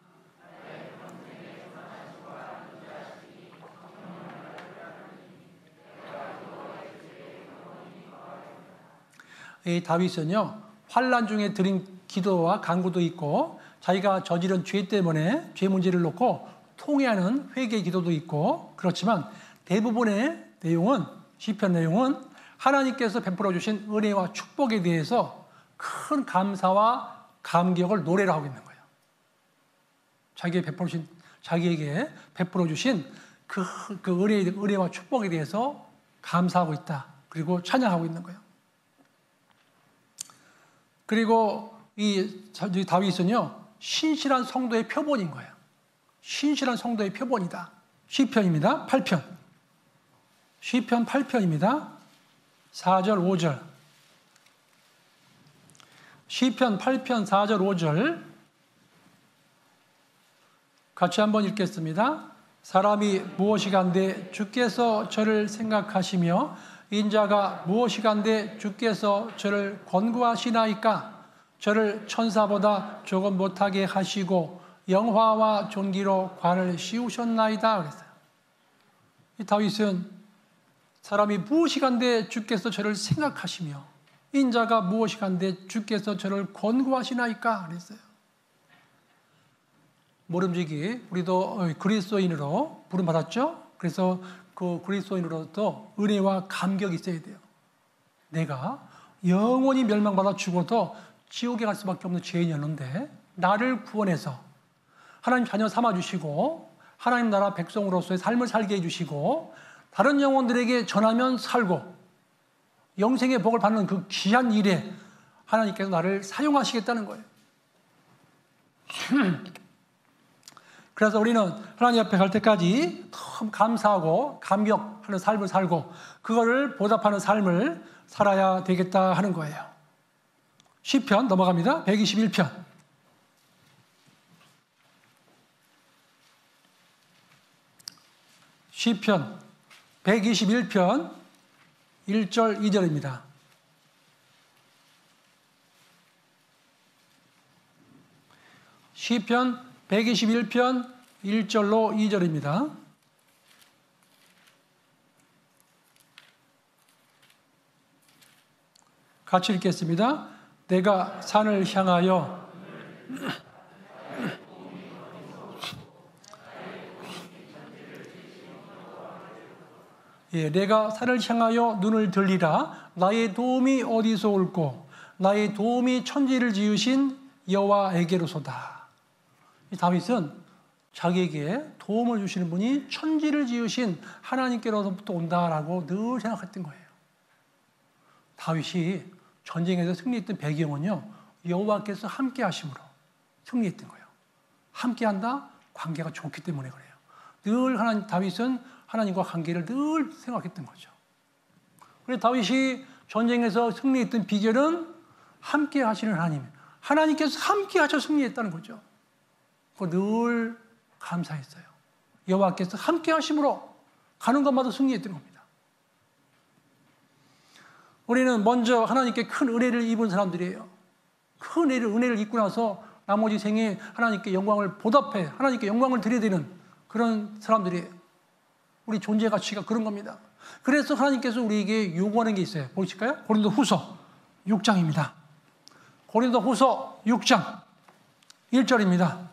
이 다윗은요, 환난 중에 드린 기도와 간구도 있고 자기가 저지른 죄 때문에 죄 문제를 놓고 통회하는 회개 기도도 있고, 그렇지만 대부분의 내용은 시편 내용은 하나님께서 베풀어 주신 은혜와 축복에 대해서 큰 감사와 감격을 노래로 하고 있는 거예요. 자기에게 베풀어 주신 그 은혜와 축복에 대해서 감사하고 있다. 그리고 찬양하고 있는 거예요. 그리고 이 다윗은요, 신실한 성도의 표본인 거예요. 신실한 성도의 표본이다. 시편입니다. 8편. 시편 8편입니다. 4절, 5절. 시편 8편 4절, 5절. 같이 한번 읽겠습니다. 사람이 무엇이간데 주께서 저를 생각하시며 인자가 무엇이간데 주께서 저를 권고하시나이까. 저를 천사보다 조금 못하게 하시고 영화와 존귀로 관을 씌우셨나이다 그랬어요. 이 다윗은 사람이 무엇이간데 주께서 저를 생각하시며 인자가 무엇이간데 주께서 저를 권고하시나이까 그랬어요. 모름지기 우리도 그리스도인으로 부름받았죠. 그래서 그 그리스도인으로도 은혜와 감격이 있어야 돼요. 내가 영원히 멸망받아 죽어도 지옥에 갈 수밖에 없는 죄인이었는데 나를 구원해서 하나님 자녀 삼아주시고 하나님 나라 백성으로서의 삶을 살게 해주시고 다른 영혼들에게 전하면 살고 영생의 복을 받는 그 귀한 일에 하나님께서 나를 사용하시겠다는 거예요. 그래서 우리는 하나님 앞에 갈 때까지 참 감사하고 감격하는 삶을 살고 그거를 보답하는 삶을 살아야 되겠다 하는 거예요. 시편 넘어갑니다. 121편. 시편 121편 1절 2절입니다. 시편 121편 1절로 2절입니다. 같이 읽겠습니다. 내가 산을 향하여 내가 산을 향하여 눈을 들리라. 나의 도움이 어디서 올꼬? 나의 도움이 천지를 지으신 여호와에게로소다. 이 다윗은 자기에게 도움을 주시는 분이 천지를 지으신 하나님께로부터 온다라고 늘 생각했던 거예요. 다윗이 전쟁에서 승리했던 배경은요, 여호와께서 함께 하심으로 승리했던 거예요. 함께한다? 관계가 좋기 때문에 그래요. 늘 다윗은 하나님과 관계를 늘 생각했던 거죠. 그래서 다윗이 전쟁에서 승리했던 비결은 함께 하시는 하나님께서 함께 하셔 승리했다는 거죠. 그거 늘 감사했어요. 여호와께서 함께 하심으로 가는 것마다 승리했던 겁니다. 우리는 먼저 하나님께 큰 은혜를 입은 사람들이에요. 큰 은혜를 입고 나서 나머지 생에 하나님께 영광을 보답해 하나님께 영광을 드려야 되는 그런 사람들이에요. 우리 존재 가치가 그런 겁니다. 그래서 하나님께서 우리에게 요구하는 게 있어요. 보실까요? 고린도후서 6장입니다. 고린도후서 6장 1절입니다.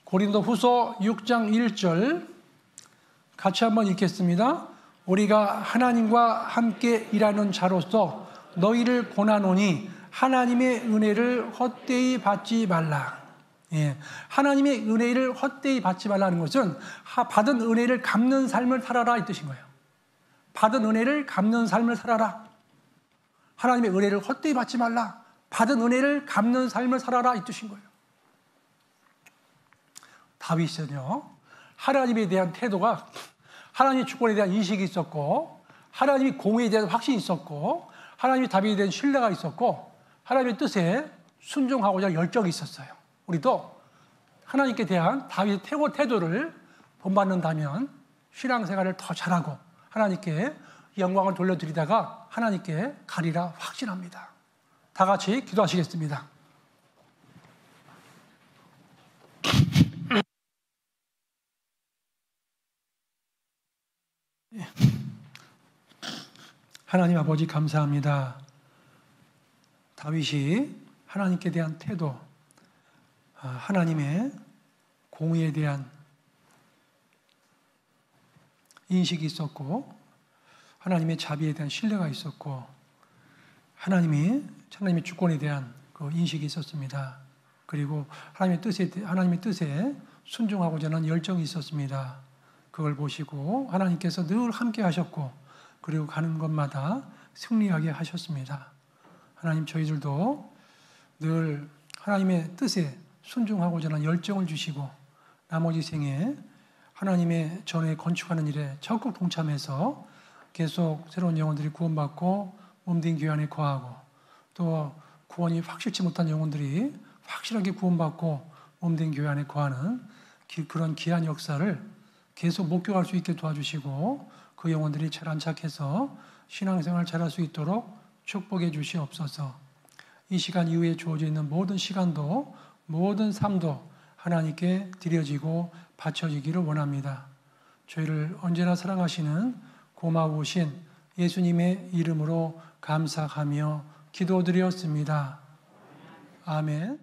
고린도후서 6장 1절 같이 한번 읽겠습니다. 우리가 하나님과 함께 일하는 자로서 너희를 권하노니 하나님의 은혜를 헛되이 받지 말라. 하나님의 은혜를 헛되이 받지 말라는 것은 받은 은혜를 갚는 삶을 살아라 이 뜻인 거예요. 받은 은혜를 갚는 삶을 살아라. 하나님의 은혜를 헛되이 받지 말라. 받은 은혜를 갚는 삶을 살아라 이 뜻인 거예요. 다윗은요, 하나님에 대한 태도가 하나님의 주권에 대한 인식이 있었고 하나님의 공의에 대한 확신이 있었고 하나님의 다윗에 대한 신뢰가 있었고 하나님의 뜻에 순종하고자 열정이 있었어요. 우리도 하나님께 대한 다윗의 태도를 본받는다면 신앙생활을 더 잘하고 하나님께 영광을 돌려드리다가 하나님께 가리라 확신합니다. 다 같이 기도하시겠습니다. 예. 하나님 아버지 감사합니다. 다윗이 하나님께 대한 태도, 하나님의 공의에 대한 인식이 있었고, 하나님의 자비에 대한 신뢰가 있었고, 하나님의 주권에 대한 그 인식이 있었습니다. 그리고 하나님의 뜻에 순종하고자 하는 열정이 있었습니다. 그걸 보시고 하나님께서 늘 함께 하셨고, 그리고 가는 곳마다 승리하게 하셨습니다. 하나님, 저희들도 늘 하나님의 뜻에 순종하고자 하는 열정을 주시고, 나머지 생에 하나님의 전에 건축하는 일에 적극 동참해서 계속 새로운 영혼들이 구원받고 몸된 교회 안에 거하고, 또 구원이 확실치 못한 영혼들이 확실하게 구원받고 몸된 교회 안에 거하는 그런 귀한 역사를 계속 목격할 수 있게 도와주시고, 그 영혼들이 잘 안착해서 신앙생활 잘할 수 있도록 축복해 주시옵소서. 이 시간 이후에 주어져 있는 모든 시간도, 모든 삶도 하나님께 드려지고 바쳐지기를 원합니다. 저희를 언제나 사랑하시는 고마우신 예수님의 이름으로 감사하며 기도드렸습니다. 아멘.